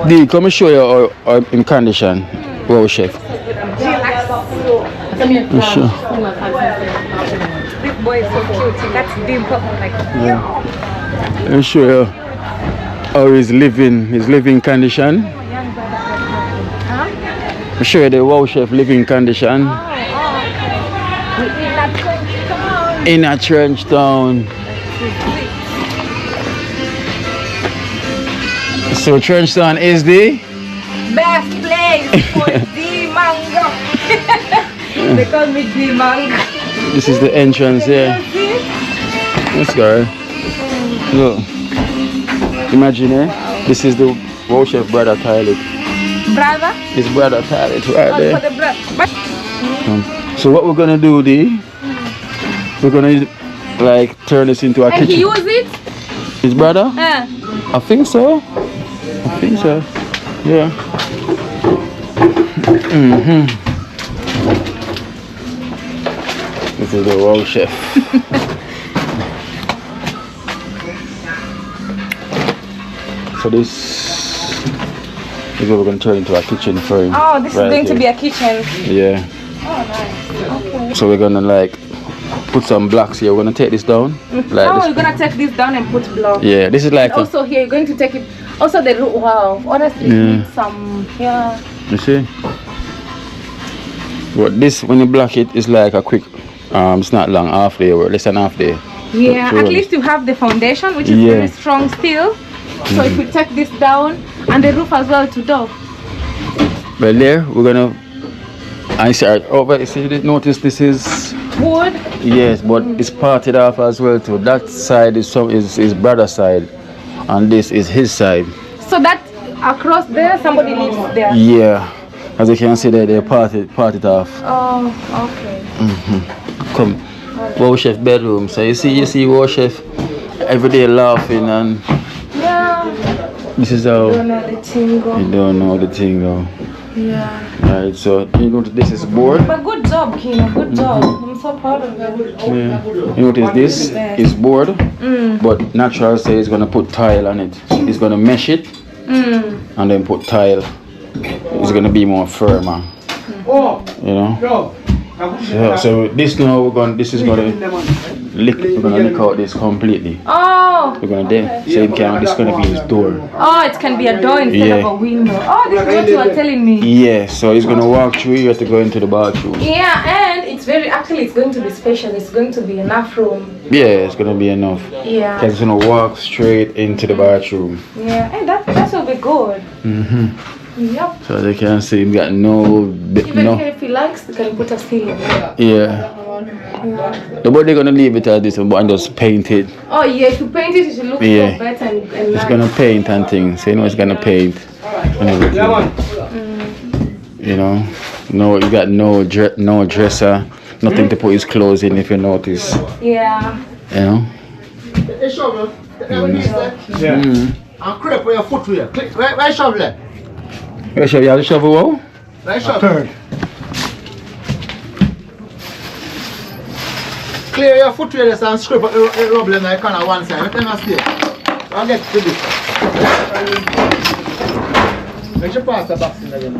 D, come and show you our in condition. Wow, chef. Sure. This boy is so cute. That's deep. Like, Yeah. Let me show you how his living condition. I'll show you the wow chef living condition. In a TrenchTown. So TrenchTown is the best place for the mango. They call me the mango. This is the entrance here. Let's go. Look. Imagine this is the wow chef brother toilet. Brother? His brother toilet right there. For the brother. So what we're gonna do, D? We're gonna like turn this into a kitchen. He use it? His brother? I think so. Yeah. This is the wow chef. So this is what we're going to turn into a kitchen for him. Oh, this right is going here. to be a kitchen. Yeah. Oh, nice. Okay. So we're gonna like put some blocks here. We're gonna take this down. Like Oh, this. you're gonna take this down and put blocks. Yeah, this is like a, Also here, you're going to take it. Also the roof. Wow, honestly, Yeah. need some. Yeah. you see. But this, when you block it, it's like a quick. It's not long, half day or less than half day. Yeah. So At least you have the foundation, which is Yeah. very strong still. So if we take this down and the roof as well to top. But there, we're gonna. I see over. See, notice this is. Wood. Yes, but it's parted off as well too. That side is his brother's side, and this is his side. So that across there, somebody lives there. Yeah, as you can see there, they parted off. Oh, okay. Come, Wow Chef bedroom. So you see Wow Chef every day laughing, and Yeah. this is how Don't know the tingle. you don't know the thing though. Yeah. Right, so you know this is board. But good job, Kino. Good job. I'm so proud of you. Yeah. You notice this is board, but natural say it's gonna put tile on it. It's gonna mesh it and then put tile. It's gonna be more firmer. You know. So this now this is gonna lick out this completely. Oh. We're gonna this is gonna be his door. Oh, it can be a door instead Yeah. of a window. Oh, this is what you were telling me. Yeah, so he's gonna walk through. You have to go into the bathroom. Yeah, and it's it's going to be special. It's going to be enough room. Yeah, it's gonna be enough. Yeah. Cause it's gonna walk straight into the bathroom. Yeah, and that will be good. Yep. So they can see him got no. Even if he likes, they can put a ceiling. Yeah. But they're gonna leave it as this one and just paint it. Oh yeah, if you paint it, it will look Yeah. so better and It's nice. gonna paint and things. So you know it's gonna paint and everything. You know, no, you got no dresser, nothing to put his clothes in. If you notice, Yeah. you know. The shovel. And crepe where your foot where. Where shovel? You sure you have the shovel? Wow? Where shovel? Clear your foot where and scrape up the rubble in the corner one side. Let them stay. I'll get to this. Make sure pass the box in again.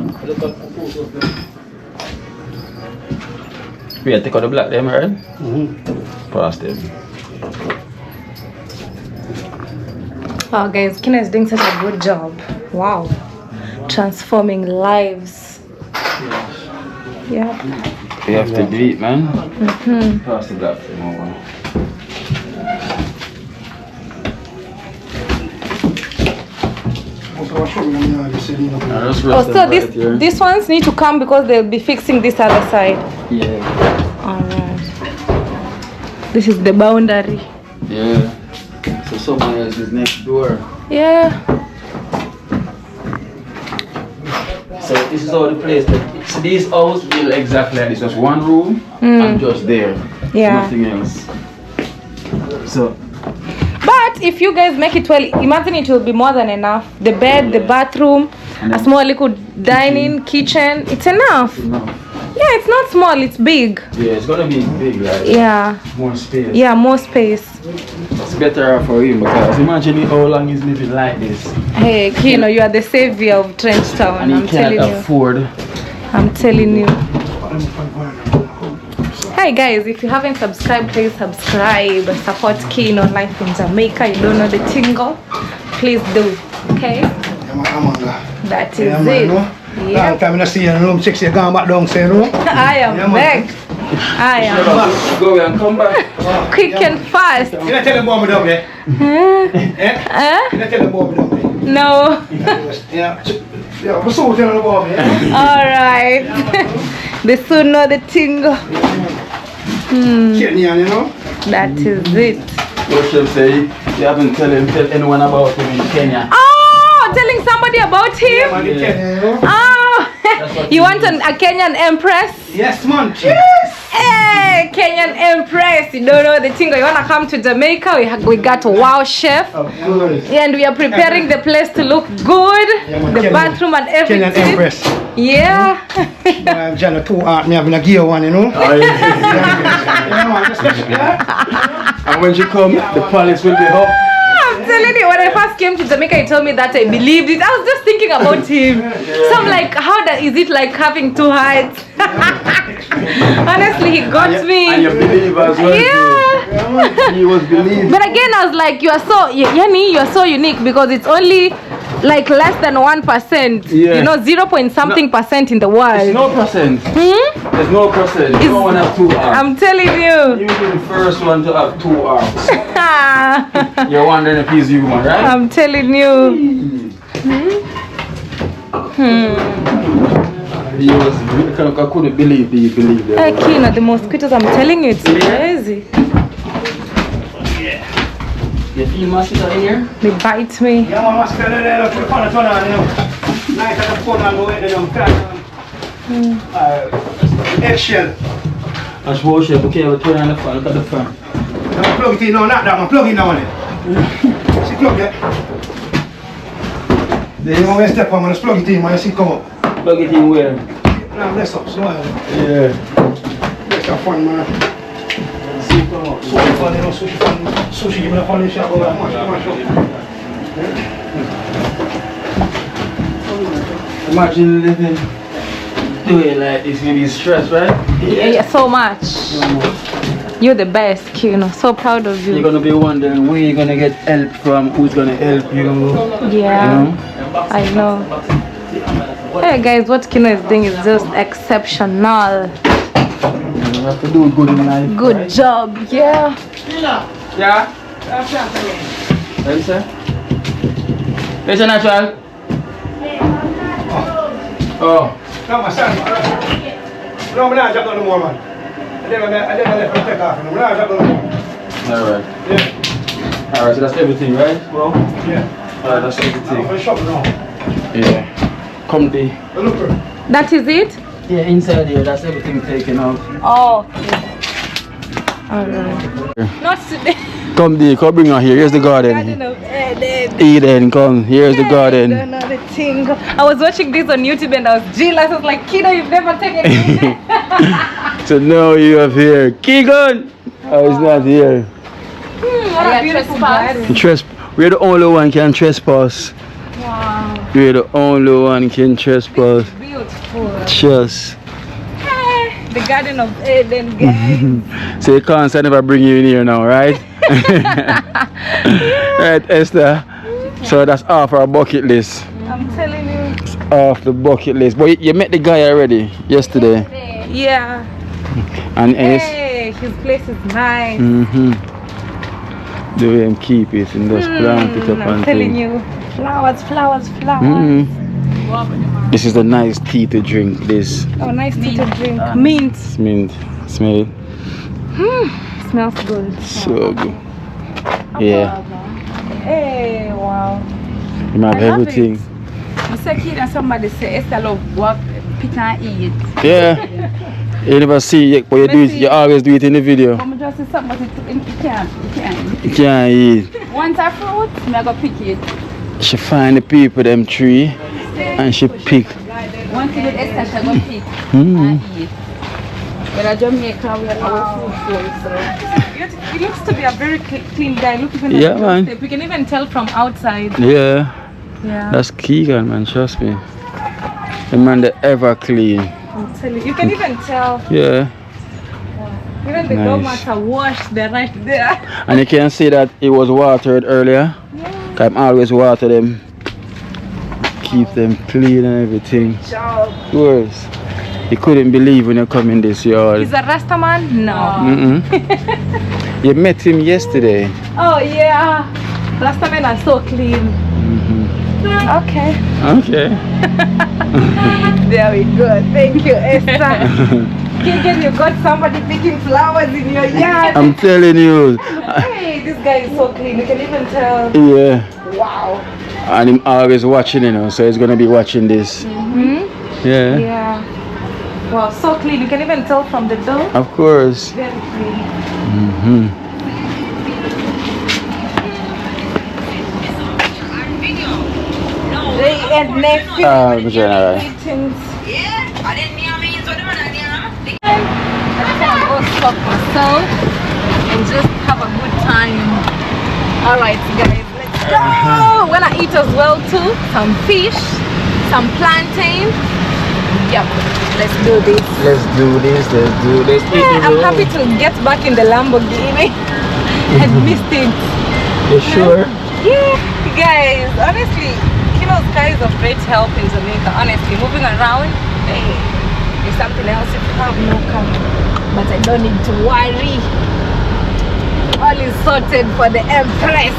We have to take out the black them, right? Pass them. Oh guys, Kina is doing such a good job. Wow. Transforming lives. Yeah. You have to do it, man. Pass the black them over. Oh, so these ones need to come because they'll be fixing this other side. Yeah. Alright. This is the boundary. Yeah. So someone else is next door. Yeah. So this is all the place that so these houses built exactly like this. Just one room and just there. Yeah. Nothing else. So But if you guys make it well, imagine it will be more than enough. The bed, the bathroom, a small little dining, kitchen. It's enough. Yeah, it's not small, it's big. yeah, it's gonna be big, like Yeah. more space. Yeah, more space. It's better for him because imagine how long he's living like this. Hey, Kino, you are the savior of TrenchTown. And he I'm can't telling you. afford. I'm telling you. Hi guys, if you haven't subscribed, please subscribe. Support Kino Life in Jamaica. You don't know the tingle? Please do. Okay? That is it. Yeah. Time I see you in room 6, you're going back down same room. I am back. I am Go away and come back. quick and fast. You not tell them about me down there? You not tell them about me down there? No. Yeah. Yeah, what's so tell them about me? Alright. They soon know the tingle. Kenya, you know? That is it. What should say? You haven't tell anyone about him in Kenya. Oh, telling somebody about him? Man, in Kenya, you know? Oh, you want a Kenyan empress? Yes, man. Hey, Kenyan empress. You don't know the tingle. You want to come to Jamaica? We got a Wow Chef. And we are preparing the place to look good. The bathroom and everything. Kenyan empress. Yeah. I'm trying to 2 art, me having a gear one, you know? And when you come, the palace will be up. telling you, when I first came to Jamaica, he told me that I believed it. I was just thinking about him. So I'm like, is it like having two hearts? Honestly, he got me. And you believe as well. Yeah. He was believing. But again, I was like, you are so unique because it's only like less than 1%. Yeah. You know, 0 point something percent in the world. It's no percent. Hmm? There's no percent. No one have 2 arms. I'm telling you. You've been the first one to have 2 arms. You're wondering if he's human, right? I'm telling you. He was, I couldn't believe he believed it. Hey, Kina, the mosquitoes, I'm telling you, it's crazy. You feel mosquito in here? They bite me. Yeah, my mosquito there, look, you can't turn on, you know. Night at the phone and go in the eggshell. I suppose you okay, we'll turn on the fan, look at the fan. I'm plug it in now, not that, I'm plugging down it. See, plug it. Then you want to step on, I'm going to plug it in, man, you see, come up. Plug it in where? Now, bless up, smile. Yeah. Bless up fun, man. See, come up. Sushi fun, you know, sushi fun. Sushi, give me the fun in shop, mash up. Imagine living doing like this, you be stressed, right? Yeah, so much. You're the best, Kino. So proud of you. You're gonna be wondering where you're gonna get help from, who's gonna help you. Yeah, You know? I know. Hey guys, what Kino is doing is just exceptional. You have to do good in life. Good right? job, yeah. Yeah? What you say? It's a natural? Oh. No, my son. No, I'm not jumping no more, man. I didn't let him take off. I'm not jumping no more. Alright. Yeah. Alright, so that's everything, right, bro? Yeah. Alright, that's I'm everything. going to shop now. Yeah. Come the. Look, bro. That is it? Yeah, inside here, that's everything taken out. Oh, okay. Alright. Not today. Come the, come bring her here. Here's the garden. Garden of Eden. Eden, come. Here's the garden. Another thing. I was watching this on YouTube and I was jealous. I was like, Kino, you've never taken it. So now you have here. Keegan! Oh, he's not here. What a beautiful garden. We're the only one can trespass. Wow. We're the only one can trespass. Beautiful. Just. Hey, the Garden of Eden, guys. So you can't say I never bring you in here now, right? Right, Esther. So that's off our bucket list. I'm telling you. It's off the bucket list. But you met the guy already yesterday. Yeah. And Hey, his place is nice. Do him keep it and just plant it up I'm and telling thing. you. Flowers, flowers, flowers. This is the nice tea to drink. This Oh, nice tea to drink. Mint. it's mint. Smell it. Smells good. So good. Yeah. Hey, wow. You have I love everything. You say kid and somebody say Esther love walk, pick and eat. Yeah. You never see it, but you do it. You always do it in the video. I'm just say something, but you can't. You can't eat. Want a fruit? Me I go pick it. She find the people them tree and she pick. One thing with Esther, she go pick and eat. But at Jamaica, we have our food so. He looks to be a very clean guy. Look even Yeah, at the man. doorstep. We can even tell from outside. Yeah. Yeah. That's Keegan, man. Trust me. The man that ever clean. I'm telling you. You can even tell. Yeah. Even the Nice. doormats are washed. They're right there. And you can see that it was watered earlier. Yeah. I'm always water them. Keep them clean and everything. Job. Worse. You couldn't believe when you come in this yard. He's a Rasta man? No. You met him yesterday. Oh yeah. Rasta men are so clean. Okay. Okay. There we go. Thank you, Esther. Keegan, you got somebody picking flowers in your yard. I'm telling you. Hey, this guy is so clean. You can even tell. Yeah. Wow. And I'm always watching, you know, so he's gonna be watching this. Yeah. Yeah. Wow, so clean. You can even tell from the door. Of course. Very clean. They and next General. I can go stop myself and just have a good time. Alright guys, let's go! When I eat as well too, some fish, some plantain. Yep, let's do this. Let's do this. Yeah, I'm happy to get back in the Lamborghini and missed it. You sure? Yeah, guys, honestly, Kino Sky is of great help in Jamaica. Honestly, moving around, hey, it's something else if you have no car. But I don't need to worry. All is sorted for the Empress.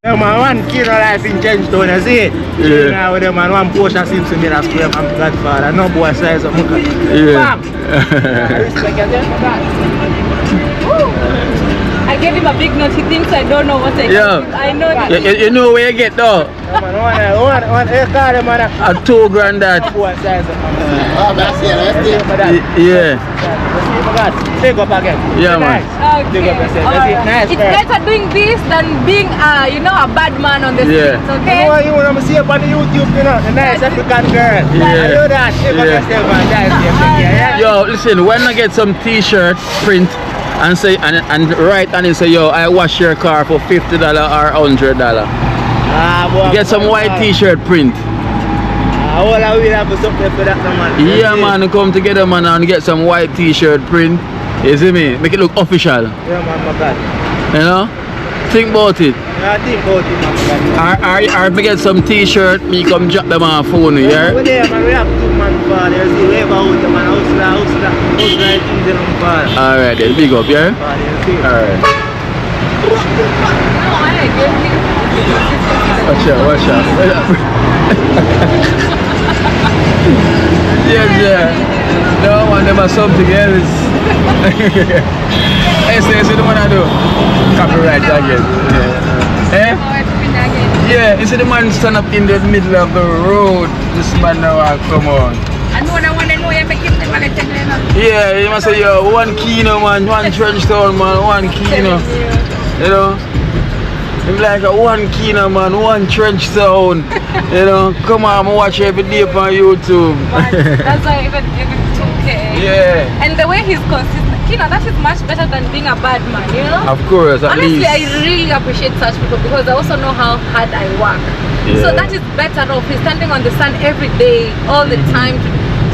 Yeah, man, one kid life in TrenchTown, I see it. Yeah. Now with them, man, one portion seems to me that's where I'm Godfather. No boy size of muka. Yeah. I gave him a big note. He thinks I don't know what I Yeah. give. I know that. You know where you get though? Yeah, man, one car, man. A 2 grand that. Boy size of Oh, that's it. Yeah. Take up again. Yeah, man. Okay. Big up yourself. All That's it. right. Nice, It's man. better doing this than being, you know, a bad man on the Yeah. streets. Okay. You want to see up on the YouTube, you know, the nice African girl. Yeah. I know that. Take up Yeah. yourself and that's it. Yeah. Yo, listen, when I get some t-shirt print and say and write on it say, yo, I wash your car for $50 or $100. Boy, Get some white t-shirt print. All I will have is something for that, man. Yeah, man, come together, man, and get some white t-shirt print. You see me? Make it look official. Yeah, man, my God. You know? Think about it. Yeah, I think about it, man, my God. Or me get some t-shirt, me come drop them on phone, yeah? Over there, man, we have 2 man, father. You see, we have out, man, house like things in them, father. Alright then, big up, yeah? Father, you see. Alright. Watch out. Yeah. No one never something else. Say the one I do. Copyright again. Yeah. Yeah, you see the man stand up in the middle of the road. This man now, come on. I know I want to know you make him the man. Yeah, you must say, yo, 1 kino, man, 1 TrenchTown, man, 1 kino. You know? It's like a 1 kino, man, 1 TrenchTown. You know? Come on, I'm watch every day on YouTube. That's why even 2K. Yeah. And the way he's consistent, that is much better than being a bad man, you know? Of course, at Honestly, least. I really appreciate such people because I also know how hard I work. Yeah. So that is better off. He's standing on the sun every day, all the time.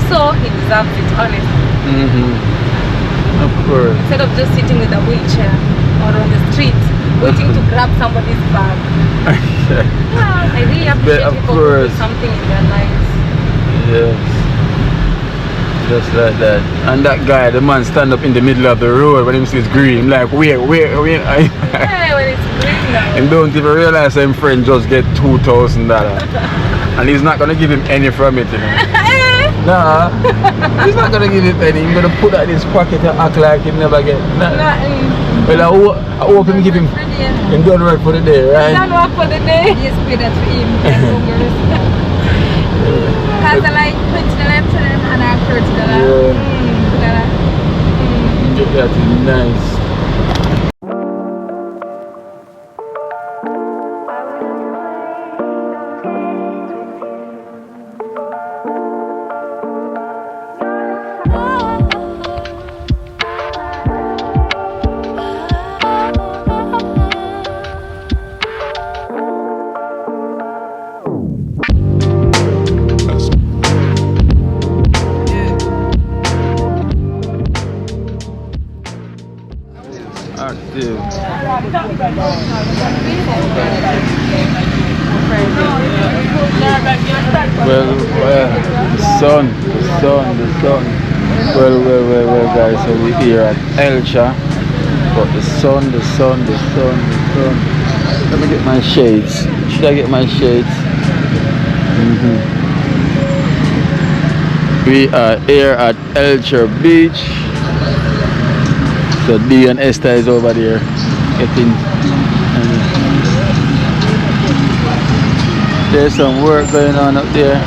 So he deserves it, honestly. Of course. Instead of just sitting with a wheelchair or on the street waiting to grab somebody's bag. Yeah, I really appreciate people who do something in their lives. Yes. Just like that. And that guy, the man stand up in the middle of the road when he sees green, like wait. Yeah, when it's green now. And don't even realize him friend just get $2,000. And he's not gonna give him any from it, you know. Nah, he's not gonna give him any. He's gonna put that in his pocket and act like he never get nothing. Well, I hope him give him done work for the day, right? Done work for the day. Yes, pay that for him. Because I like $20 to them and I $30. That is nice. Active. Well, the sun. Well, guys, so we're here at Elcha. But the sun. Let me get my shades. Should I get my shades? We are here at Elcha Beach. So D and Esther is over there getting. There's some work going on up there.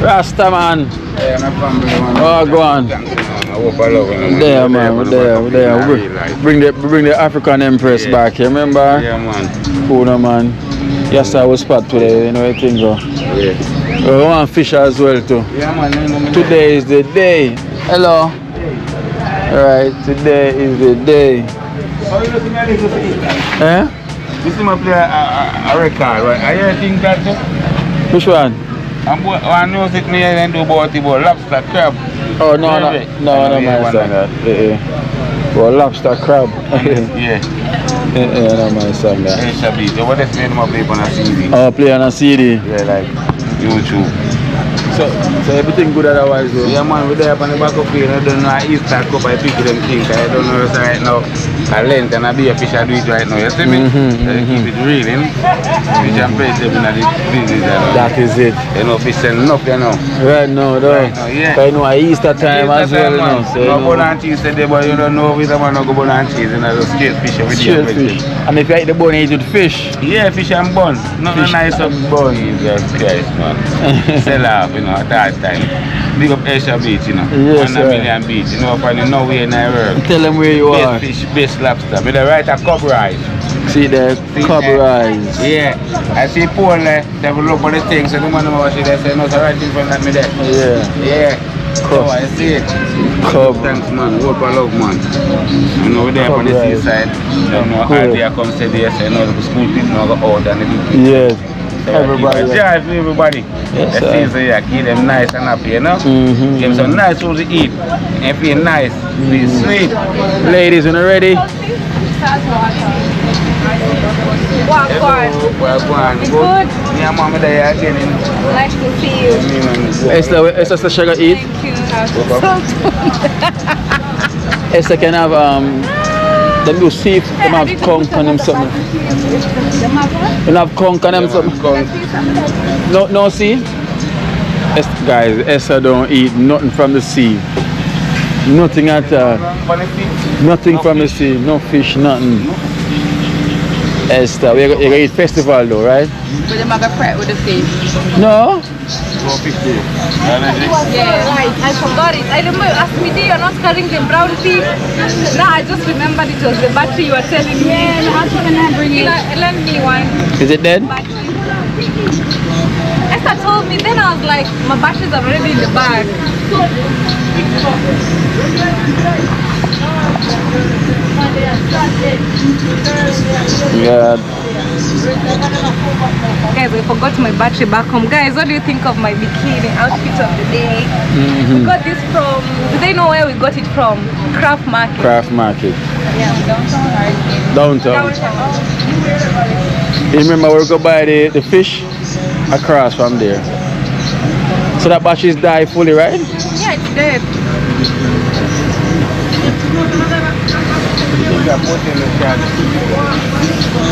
Rasta man. Yeah, my family man. Oh, go on. I hope I love them. There, man. We're there. Bring the African Empress back here, remember? Yeah, man. Cool, man. Yes, I was spot today, you know, I think so. Yeah. We want fish as well too. Yeah, man. Today is the day. Hello. Alright, today is the day. How you looking at this? Eh? This is my play a record, right? Are you think that? Which one? I know it me and do about lobster crab. Oh no, no, my son that. Well, lobster crab. Yeah. No, my son that. Hey, Shabi, so what is made my play on a CD? Oh, play on a CD. Yeah, like YouTube. So everything good otherwise though? Yeah, man, we're there up on the back of here. I don't know how Easter cup I pick them things. I don't know what's right now. I length and I be a fish I do it right now. You see me? Keep it real, you know? Fish and plate them in the business. That is it. You know, fish and enough, you know. Right now, though. Right now, yeah. I know Easter time as well, you know. So, no bone and cheese today, but you don't know if someone no go bone and cheese, you know, just straight fish every day. Straight fish. And if you eat the bone, you eat with fish? Yeah, fish and bun. Nothing nice up bun, Jesus Christ, man. Sell off, you know, at that time. Big up Asia Beach, you know. Yes, 1 million beach, you know, find nowhere in the world. Tell them where you are. Best fish, best lobster. But they write a cup rice. See the cup rice. Yeah. I see Paul they have a look for the things, so the man over there say, no, it's right in front of me there. Yeah. Yeah. So I see it. Cup. Thanks, man. Hope I love, man. You know, we're there on the seaside. You know, cool. Hardy come say there, so you know, the school people now go out and everything. Yes. Everybody. Yeah, for everybody. Yes, the season, yeah, keep them nice and happy, you know? Give them some nice food to eat. And feel nice, feel sweet. Ladies, when you're ready? Walk on. It's good. Yeah, mama, there again. Nice to see you. Esther, the sugar eat? Esther can have them do see if them have conch on them something. You have conch on them something. No see? Guys, Esther don't eat nothing from the sea. Nothing at all. Nothing from the sea. No fish, nothing. Esther, you're gonna eat festival though, right? But I'm gonna prep with the fish. No? Yeah, right. I forgot it. I remember you asked me, you're not carrying the brown fish. No, I just remembered it was the battery you were telling me. Yeah, how can I bring it? Lend me one. Is it dead? Esther told me, then I was like, my batteries are already in the bag. Yeah. Guys, I forgot my battery back home. Guys, what do you think of my bikini outfit of the day? We got this from, do they know where we got it from? Craft Market. Craft Market. Yeah, Downtown. You remember we go buy the fish across from there. So that battery's died fully, right? Yeah, it's dead.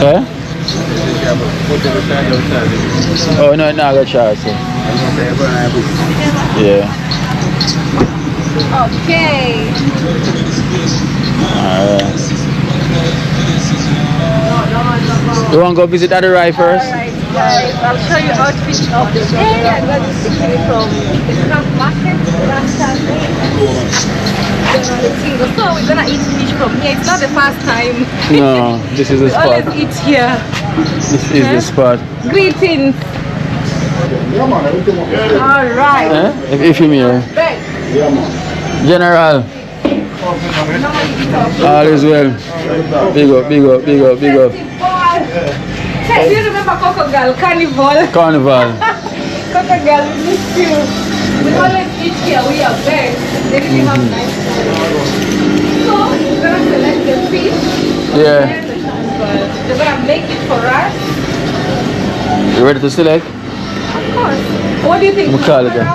Eh? Oh no, no, I got charge. Yeah. Okay. Alright. You want to go visit Daddy Rai first? Alright guys, I'll show you outfit of the day. I got this bikini from the Craft Market. So we're gonna eat fish from here. It's not the first time. No, this is the we spot. always eat here. This is the spot. Greetings. Alright. If you mean. General. All is well. Big up, big up, big up, big up. Hey, do you remember Coco Girl Carnival? Carnival. Coco Girl, we miss you. We always eat here. We are best. They really have nice food. So we're gonna select the fish. Yeah. They're gonna make it for us. You ready to select? Of course. What do you think? We'll call it then.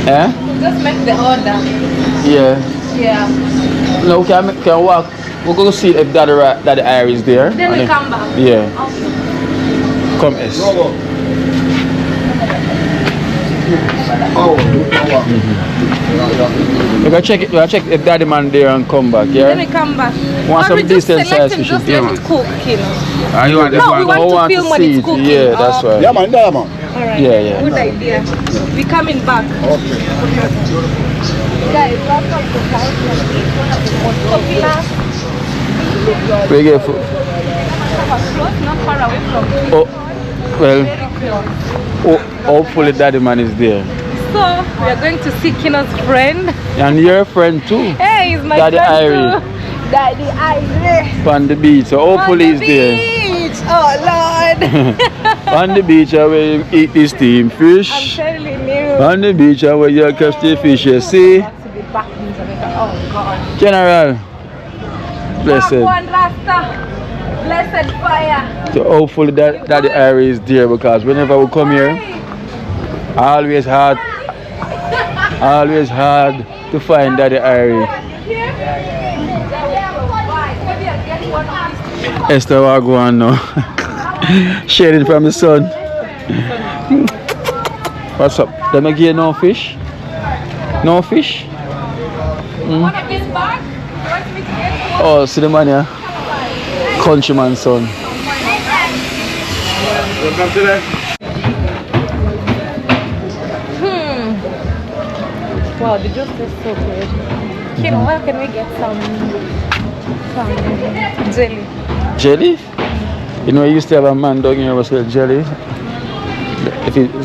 Eh? Just make the order. Yeah. Yeah. No, we can walk. We'll go see if Daddy Ira is there. Then we come back. Yeah. Come S. We gotta check it. We gotta check if Daddy man there and come back. Yeah. Then we come back. Want some decent size fish? Just let it cook, you know. You want no, we want to film when it's cooking. Yeah, that's right. Yeah, man, yeah, man. Alright. Yeah. Good idea. We coming back. Okay. Guys, that's not the house. One of the most popular. We get food. Not far away from. Oh, Well, Very close. hopefully Daddy Man is there. So we are going to see Kino's friend. And your friend too. Hey, he's my Daddy friend Irie. too. Daddy Irie. On the beach, so hopefully he's there. Beach. Oh Lord. On the beach where you eat this steam I'm fish. telling you. On the beach where you catch the fish, you see? To be back in Jamaica. Oh God. General. Blessed. One Rasta. Blessed fire. So hopefully Daddy Irie is there, because whenever we come here, always hard to find Daddy Irie. Esther Wagwan now. Shading from the sun. What's up? Let me get no fish? No fish? One of these bags? You want me to get one? Oh, see the man here? Countryman son. Welcome to that. Wow, the juice is so good. Kino, where can we get some jelly? Jelly? You know, I used to have a man down here who said jelly.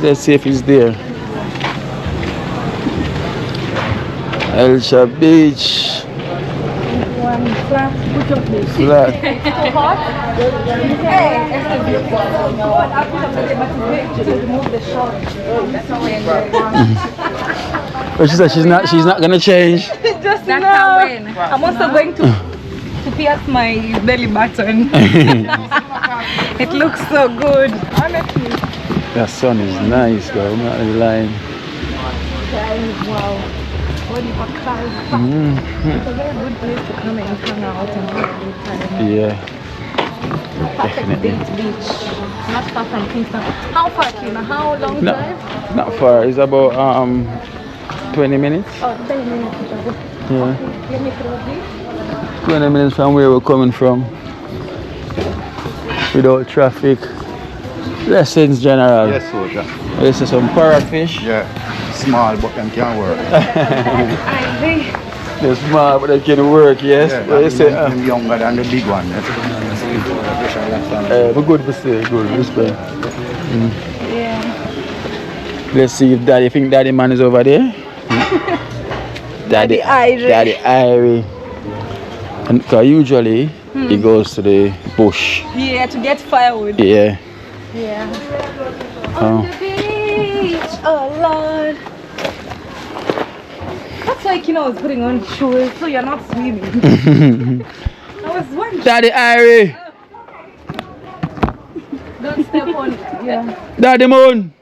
Let's see if he's there. Elsha Beach. One flat. Put up this. Flat. Too hot? Hey, I put up the but to remove the short. That's how we But she said she's not gonna change. Just now. I'm also going to pierce my belly button. It looks so good, honestly. That sun is nice, girl. I'm not lying. Wow. What do you call it? It's a very good place to come and hang out and have a good time. Yeah. Perfect beach. Not far from Kingston. How far, Kina? How long drive? Not far. It's about 20 minutes. Oh, 20 minutes. Yeah. Okay, let me throw this. 20 minutes from where we're coming from. Without traffic. Lessons general. Yes, soldier. This is some parrotfish. Yeah. Small, but them can work. They're small, but they can work, yes. Yeah, But you say, them younger than the big one. we're good to say, good, respect. Yeah. Let's see if Daddy, think Daddy Man is over there. Daddy Irie. Daddy Irie. And cause usually he goes to the bush. Yeah, to get firewood. Yeah. Yeah. Oh. On the beach. Oh Lord. That's why Kino was putting on shoes, so you're not swimming. I was wondering. Daddy Irie. Don't step on it. Yeah. Daddy Moon.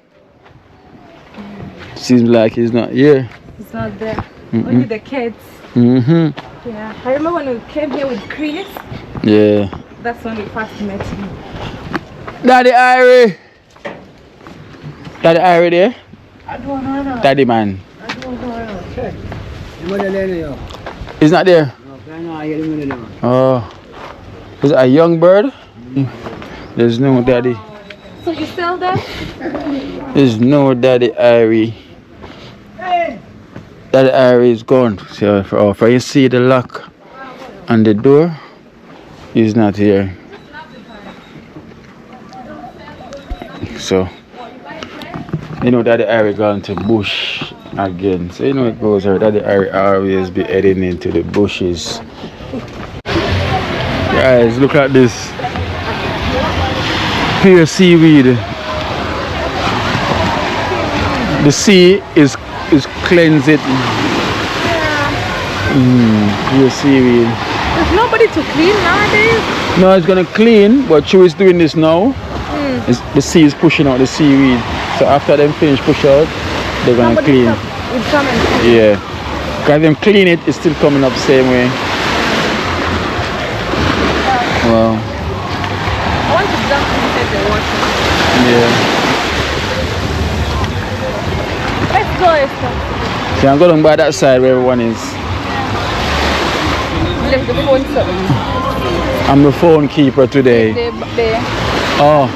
Seems like he's not here. It's not there. Only the kids. Yeah. I remember when we came here with Chris. Yeah. That's when we first met him. Daddy Irie. Daddy Irie there? I don't know. Daddy Man. I don't know. Check. You He's not there? Oh. Is it a young bird? There's no daddy. So you sell them? There's no Daddy Irie. Daddy Irie is gone. So for you see the lock on the door, he's not here. So you know Daddy Irie gone to bush again. So you know it goes there. Daddy Irie always be heading into the bushes. Guys, look at this. Pure seaweed. The sea is cleansing. Pure seaweed. There's nobody to clean nowadays. No, it's gonna clean, but Chew is doing this now. The sea is pushing out the seaweed. So after them finish push out, they're gonna clean. Would come and clean. Yeah. Because them clean it, it's still coming up the same way. Wow. I want to jump inside the water. Yeah. Let's go, Esther. So I'm going by that side where everyone is. Leave the phone so. I'm the phone keeper today. There. Oh.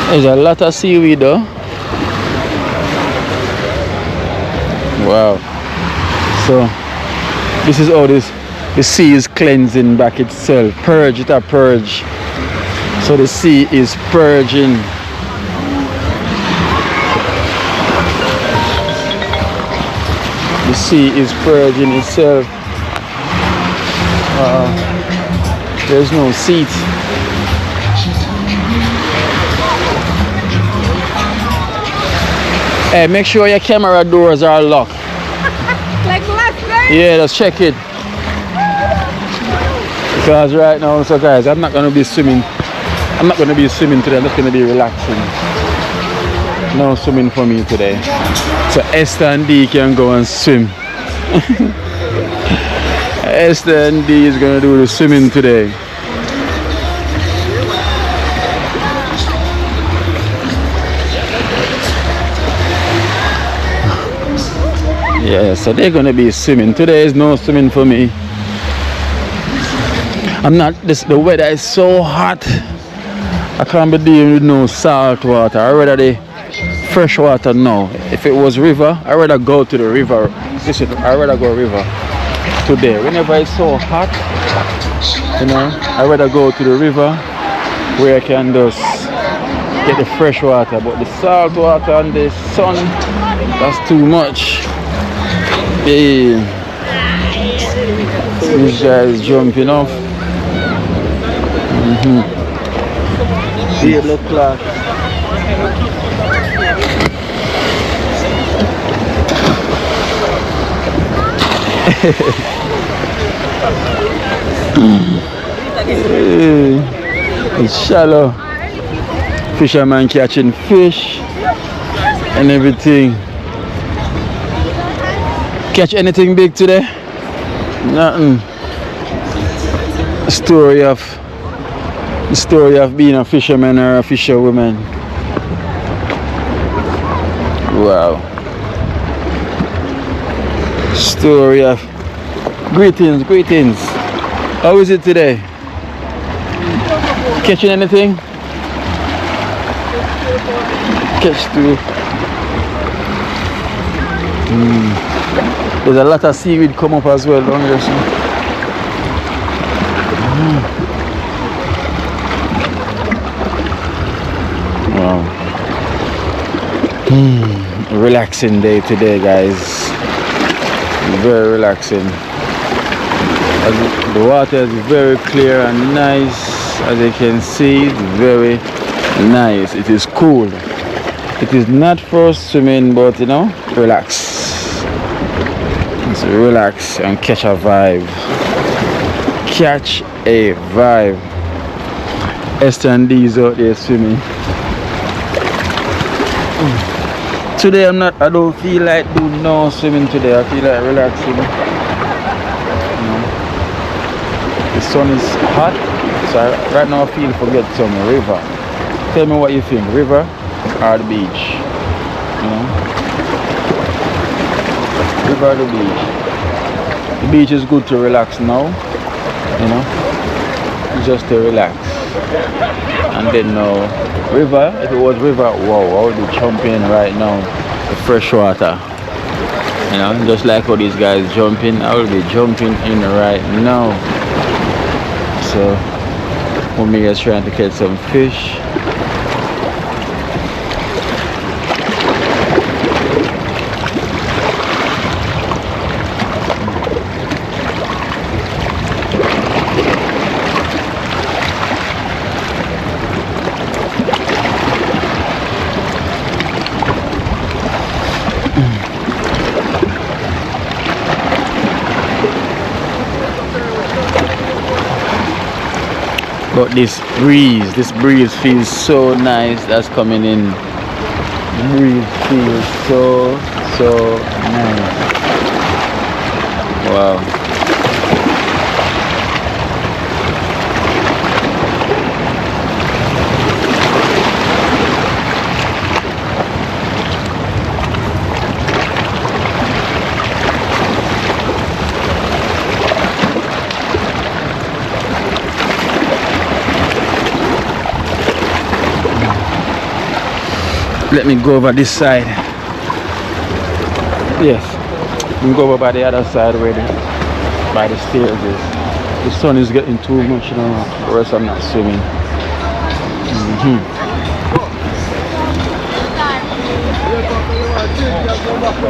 There's a lot of seaweed though. Wow. So this is how this The sea is cleansing back itself. Purge, it a purge. So the sea is purging. The sea is purging itself. There's no seat. Hey, make sure your camera doors are locked. Like last night? Yeah, just check it. Because right now, so guys, I'm not gonna be swimming. I'm not gonna be swimming today. I'm just gonna be relaxing. No swimming for me today. So Esther and D can go and swim. Esther and D is gonna do the swimming today. Yeah, so they're gonna be swimming. Today is no swimming for me. I'm not the weather is so hot. I can't be dealing with no salt water. I rather the fresh water now. If it was river, I rather go to the river. Listen, I rather go river today. Whenever it's so hot, you know, I rather go to the river where I can just get the fresh water. But the salt water and the sun, that's too much. Hey, this guy is jumping off. Yellow clock. It's shallow. Fisherman catching fish and everything. Catch anything big today? Nothing. The story of being a fisherman or a fisherwoman. Wow. Story of greetings. How is it today? Catching anything? Catch two. There's a lot of seaweed come up as well down here. Wow. Relaxing day today, guys. Very relaxing. The water is very clear and nice. As you can see, it's very nice. It is cool. It is not for swimming, but you know, relax. So relax and catch a vibe. Catch a vibe. Esther and D is out there swimming. Today I don't feel like doing no swimming today. I feel like relaxing. The sun is hot, so right now I feel forget some river. Tell me what you think, river or the beach? You know? River or the beach? The beach is good to relax now, you know, just to relax. And then now, river, if it was river, wow, I would be jumping right now, the fresh water. You know, just like how these guys jumping, I will be jumping in right now. So, mommy is trying to catch some fish. But this breeze feels so nice that's coming in. The breeze feels so nice. Wow. Let me go over this side. Yes, let me go over by the other side already. by the stairs. The sun is getting too much now, or else I'm not swimming.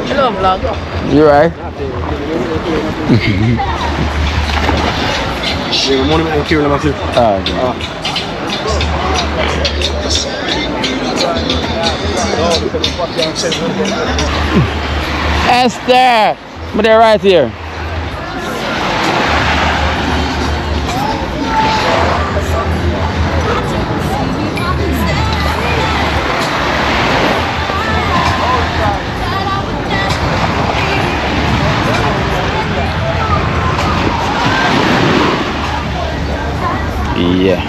Hello, vlog. You right? Esther! But they're right here. Yeah.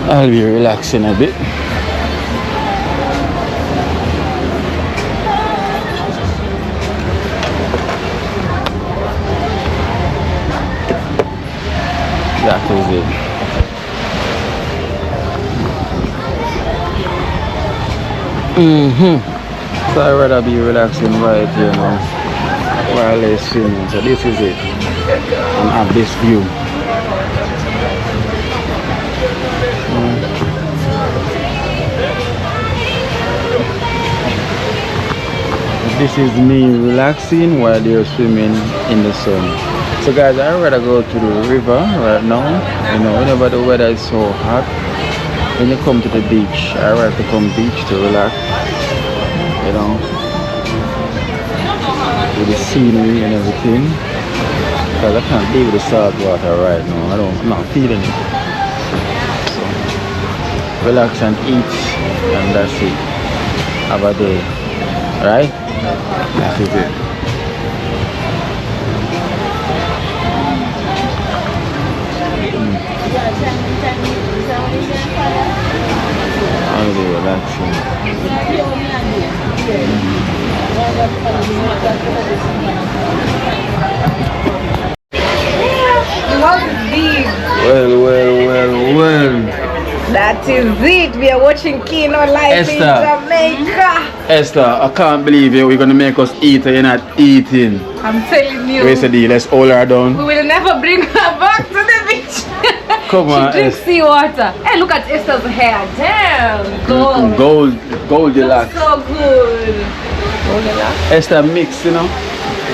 I'll be relaxing a bit. That is it. So I'd rather be relaxing right here now while they're swimming. So this is it. And have this view. This is me relaxing while they're swimming in the sun. So guys, I'd rather go to the river right now. You know, whenever the weather is so hot, when you come to the beach, I'd rather come beach to relax. You know, with the scenery and everything. Because I can't deal with the salt water right now. I'm not feeling it. So, relax and eat, and that's it. Have a day. Alright? That is it. I'll be relaxing. Well. That is it. We are watching Kino live in Jamaica. Esther, I can't believe you. We're gonna make us eat and you're not eating. I'm telling you. Where's the deal? Let's hold her down. We will never bring her back to the beach. Come on, she drinks seawater. Hey, look at Esther's hair. Damn. Goldilocks. So good. Goldilocks. Esther mix, you know.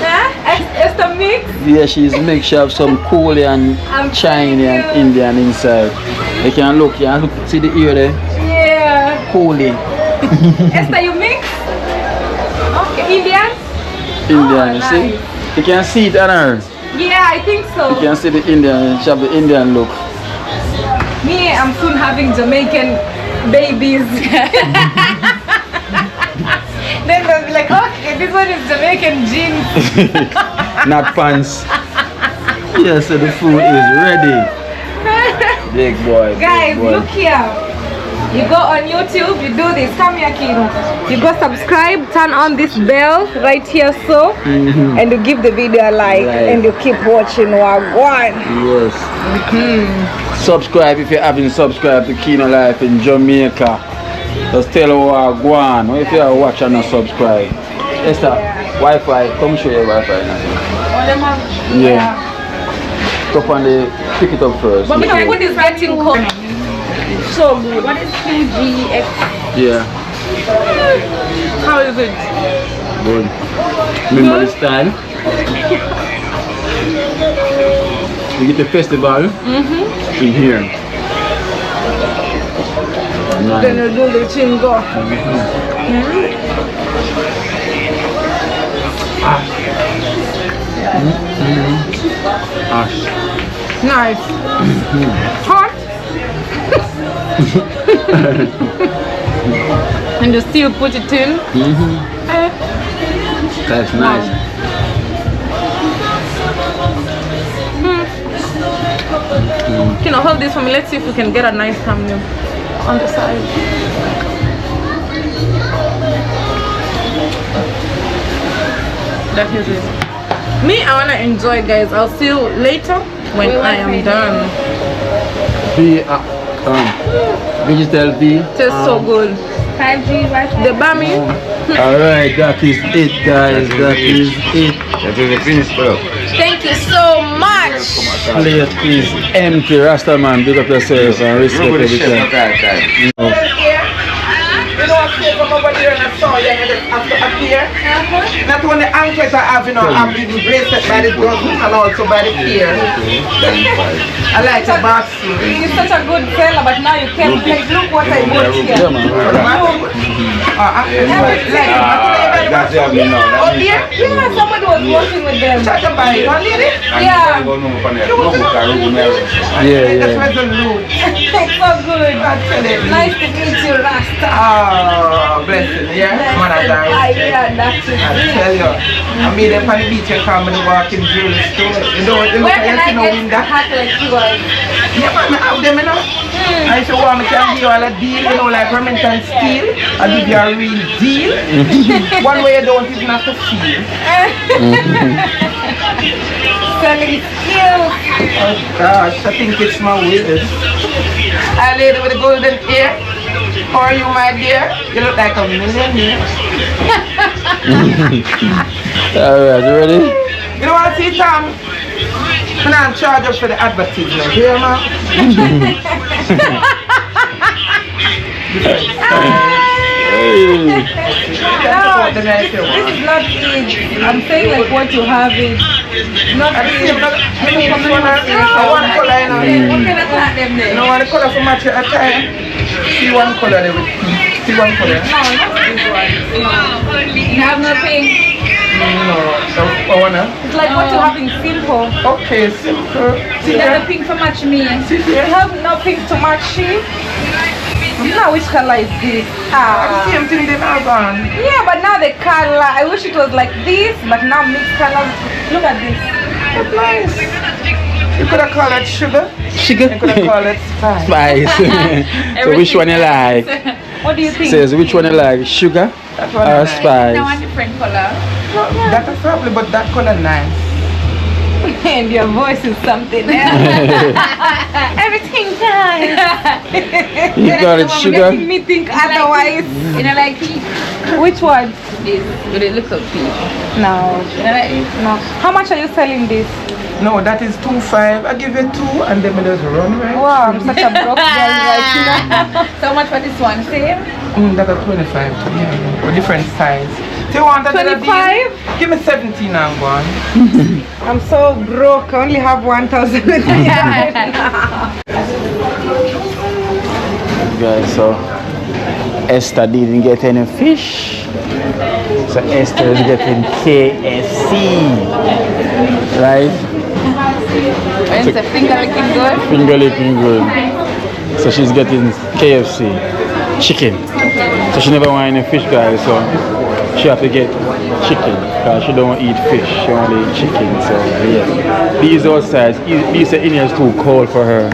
Huh? Esther mix? Yeah, she's mixed. She have some Coolie and Chinese and Indian inside. You can look, see the ear there? Yeah. Coolie. Esther, you mix? Okay, Indian? Indian, you nice. see? You can see it on her. Yeah, I think so. You can see the Indian, she have the Indian look. Me, I'm soon having Jamaican babies. Then they'll be like, okay, this one is Jamaican jeans. Not pants. Yeah, so the food is ready. Big boy. Guys, big boy. look here. You go on YouTube, you do this. Come here, Kino. You go subscribe, turn on this bell right here, so, and you give the video a like. And you keep watching Wagwan. Yes. Subscribe if you haven't subscribed to Kino Life in Jamaica. Just tell Wagwan. If you are watching and not subscribe. Esther, Wi-Fi. Come show your Wi-Fi now. Yeah. Top on the, pick it up first. But because what is writing code? So good. What is 2GX? Yeah. How is it? Good. Remember this time? We get the festival in here. Nice. Then you do the chingo. Nice. Hot. And you still put it in. That's nice. Can you hold this for me? Let's see if we can get a nice thumbnail on the side. That is it. Me, I wanna enjoy, guys. I'll see you later when I am done. Vegetable V. Tastes so good. 5G Wi-Fi. The Bami. Alright, that is it, guys. That is it. That is the finished product. Thank you so much. Plate is empty. Rasta man, big up yourself and respect everything. You know, I came from over there and I saw you and I have to appear. Not only anklets I have, you know, I'm being bracelet by the dozens and also by the pier. I like the box. You're such a good fella, but now you can't like, look what I bought here. That's it, you know. Oh dear, yeah, somebody was working with them. Try to buy it, don't need it? Yeah. That's why the loot. It's so good. Nice to meet you, Rasta. Oh, blessing, yeah? Man, Yeah, that's it. I tell you, I meet them on the beach and come and walk in jewelry store. You know, Where can I get a hat like yours? Yeah, man, I have them, you know. I used to want me to give you all a deal, you know, like Remington steel. I'll give you a real deal. One way you don't even have to feel. Selling skills. Oh gosh, I think it's my weird. A lady with a golden hair. How are you, my dear? You look like a millionaire. Alright, you ready? You know what I see, Tom? I'm not in charge of for the advertisement, hear man? No, this is not it. I'm saying like what you have is not it. I want color, you know. What kind of hat them there? You know what the color for match your attire? See one color there with pink. See one color? No, not this one. No. You have no pink. No, I wanna. It's like what you have in simple. Okay, simple. See There's a pink to match me. You have no pink to match she. Now which color is this? The same thing they have on. Yeah, but now the color. I wish it was like this, but now mixed colors. Look at this. That's nice. You could have called it sugar. Sugar? You could have called it spice. Spice. So which one you like? What do you think? Says which one you like? Sugar or spice? Now a different color. That is probably, but that color nice. And your voice is something else. Everything nice. You got it, sugar? Making me think otherwise. You know, like pink. Which one? This with a little pink. No. You know, like No. How much are you selling this? No, that is 2.5. I give you 2 and then we just run right. Wow, I'm such a broke girl right now. so much for this one, same? That is 25. Yeah, with different size. Do you want another 25? deal? Give me 17 and go on. I'm so broke. I only have 1,000. Guys, so Esther didn't get any fish. So Esther is getting KFC. Right? When's the finger looking good? Finger looking good. So she's getting KFC. Chicken. So she never want any fish, guys. So she have to get chicken because she don't eat fish. She only eat chicken. So yeah. These outside, these in here is too cold for her.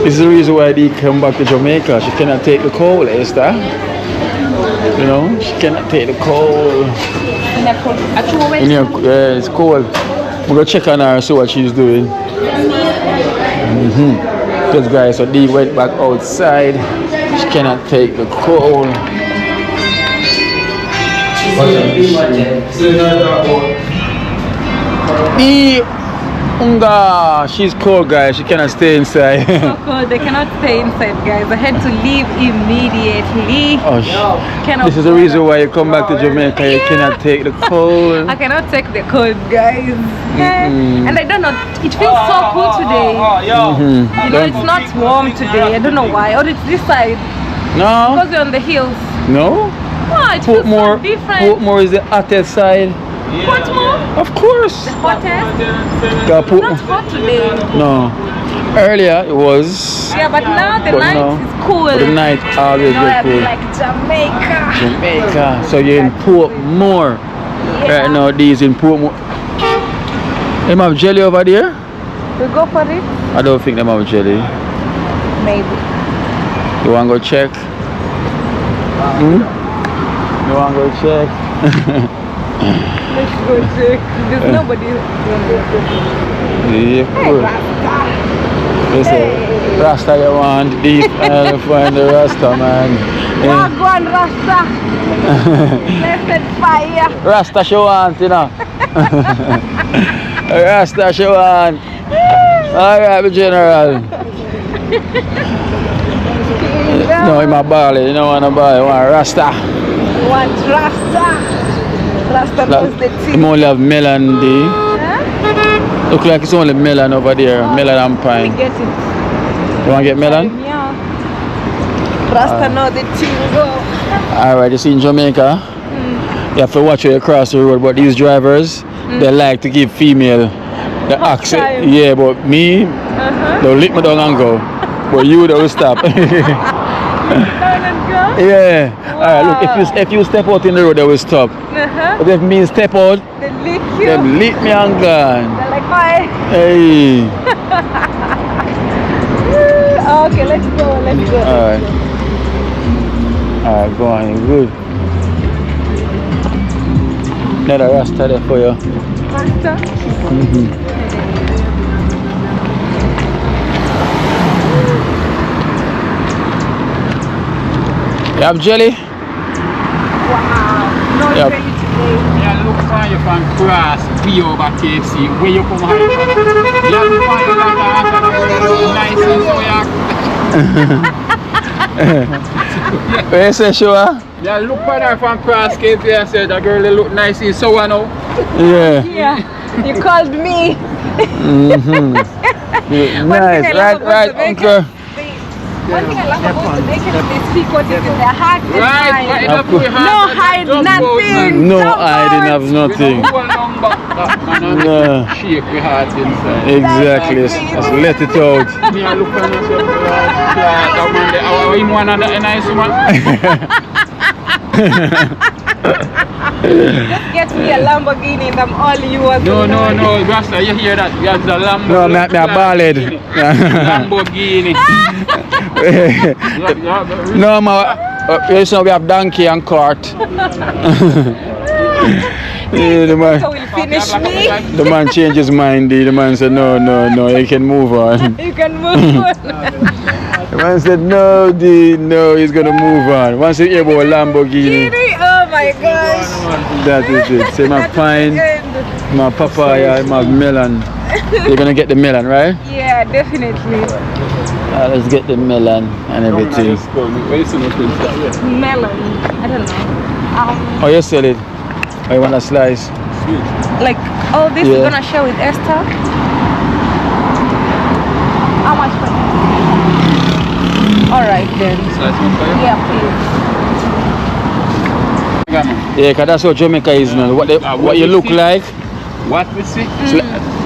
This is the reason why they come back to Jamaica. She cannot take the cold, Esther. You know, she cannot take the cold. In here, yeah, it's cold. We're gonna check on her and see what she's doing. Because guys, so Dee went back outside. She cannot take the cold. Dee, Unga, she's cold, guys. She cannot stay inside. So cold. They cannot stay inside, guys. I had to leave immediately. Oh, this is the reason why you come back to Jamaica. You cannot take the cold. I cannot take the cold, guys. And I don't know. It feels so cool today. You know, it's not warm today. I don't know why. Or it's this side. No. Because we're on the hills. No. Oh, it feels so different. Portmore is the hottest side. Portmore? Of course. The hottest? Not hot today. No. Earlier it was. Yeah, but now the night is cool. But the night always get cool. Like Jamaica. Jamaica. So you're in Portmore. Right now, these in Portmore. Them have jelly over there? We go for it? I don't think them have jelly. Maybe. You want to go check? You want to go check? Let's go check. There's nobody. Yeah, Hey, They say, Rasta you want deep and find the Rasta man. Wagwan Rasta. Blessed fire. Rasta she want, you know. Rasta she want. Alright, the general. No, in my barley, you don't want to buy, you want Rasta. Want Rasta. Rasta knows the tea. You only have melon there. Huh? Look like it's only melon over there, melon and pine. Get it. You want to get melon? Yeah. Rasta know the tea go. Alright, you see in Jamaica, you have to watch where you cross the road, but these drivers, they like to give female the accent. Time. Yeah, but me, they'll lick me down and go. But you don't stop. Down and go? Yeah. Alright, look, if you step out in the road, they will stop. But if me step out, They lick you. they lick me and gone. They're like, bye. Hey. Okay, let's go. Let's go. Alright. Alright, go on, you're good. Another Rasta there for you. Rasta? You have jelly? Wow. No Yep. jelly today. Yeah, look for you from Cross, be over KFC, where you come high from. Yeah, look for you like nice and so Where you say sure? yeah, look for her from Cross KFC and said that girl they look nice in so now. Yeah. Yeah. You called me. Nice, right, uncle. One thing I love about Jamaican is they speak what is in their heart and Right, mind. right, enough course. we have. No hide, nothing. No, Don't I didn't have We nothing. don't hold on back that man and No. shake the heart inside. Exactly, just let it out. Me I look on myself that man there, him one of the nice man. Just get me a Lamborghini and I'm all you want. No, Rasta, you hear that? You have the Lambo. No, me a ballad. Lamborghini. No, you know we have donkey and cart. Yeah, the man, So will finish me. the man changed his mind. The man said, no, you can move on. You can move on. The man said, no, he's gonna move on. Once you hear about Lamborghini, Oh my gosh. that is it. Say my That is pine, the end. my papaya, my melon. You're gonna get the melon, right? Yeah, definitely. Let's get the melon and everything. Melon. I don't know. Oh, you sell it? Oh, you want a slice? Like all this Yeah. is gonna share with Esther. How much for this? Alright then. Yeah, please. Yeah, cause that's what Jamaica is now. What you look like? What we see?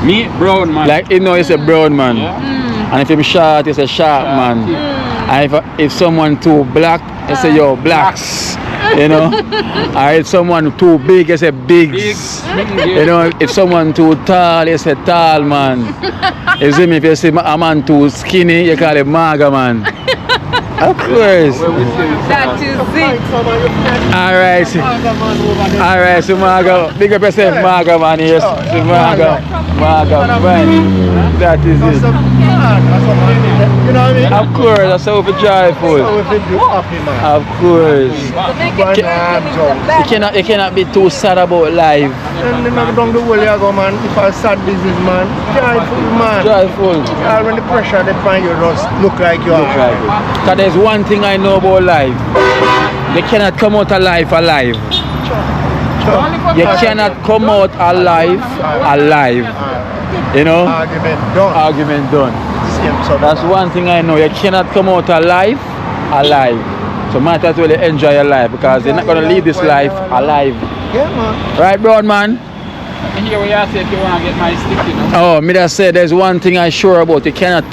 Me, brown man. Like you know, it's a brown man. And if him short, it's a short man. And if someone too black, they say yo blacks. You know? Or if someone too big, they say bigs. You know, if someone too tall, they say tall man. You see me? If you see a man too skinny, you call him maga man. Of course. That is it. Alright, so Maga, big up yourself, Maga man, yes. Maga, man. That is it. You know what I mean? Of course, that's how we joyful. So we feel happy, man. Of course. Jamaican You cannot be too sad about life. And then down the world you go, man. If I sad business, man, joyful, man. Joyful. When the pressure they find you just look like you are. Because there's one thing I know about life. You cannot come out alive alive. You cannot come out alive alive. You know? Argument done. That's one thing I know. You cannot come out alive alive. So might as well enjoy your life because you're not going to leave this life alive. Yeah, man. Right, broad man? Here we are say if you want to get my stick, you know. Oh, me just say there's one thing I'm sure about. You cannot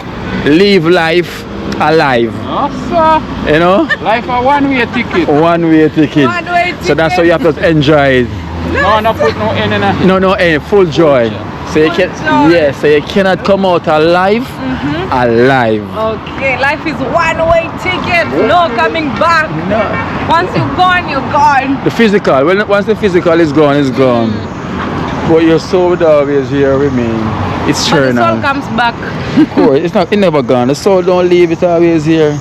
live life alive. No, sir. You know? Life a one-way ticket. One-way ticket. One-way So that's how you have to enjoy it. No put no end in it. No, full joy. So you can, yes, so you cannot come out alive, alive. Okay, life is one-way ticket. No coming back. No. Once you're gone, you're gone. The physical, once the physical is gone, it's gone. But your soul will always here remain. It's But sure the soul now. comes back. Of course, it never gone. The soul don't leave, it always here.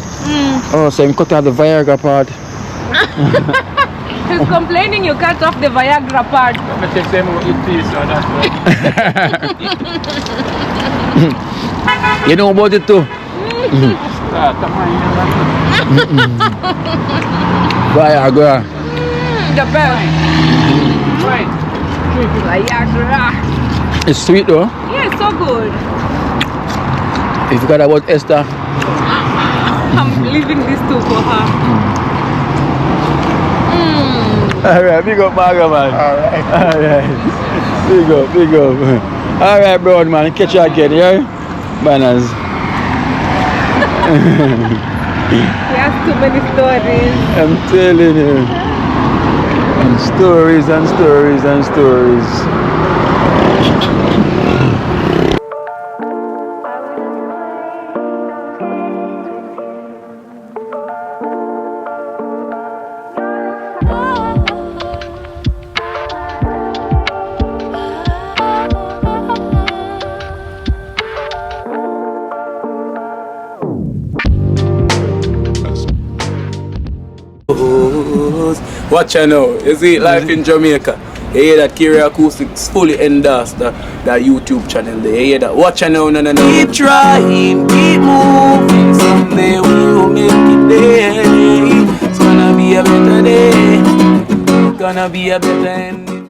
Oh, so I'm cutting out the Viagra part. He's complaining you cut off the Viagra part. You know about it too? Viagra. The best. Viagra. It's sweet though. Yeah, it's so good. If you got about Esther. I'm leaving this too for her. Alright, big up Marga man. Alright. Big up. Alright, broad man, catch you again, yeah? Banners. He has too many stories. I'm telling you. And stories and stories and stories. Watch out now, you see life in Jamaica. You hear that Kiri Acoustics fully endorsed that YouTube channel there. You hear that? Watch out now, no. Keep trying, keep moving. Someday we will make it there. It's gonna be a better day. Gonna be a better end.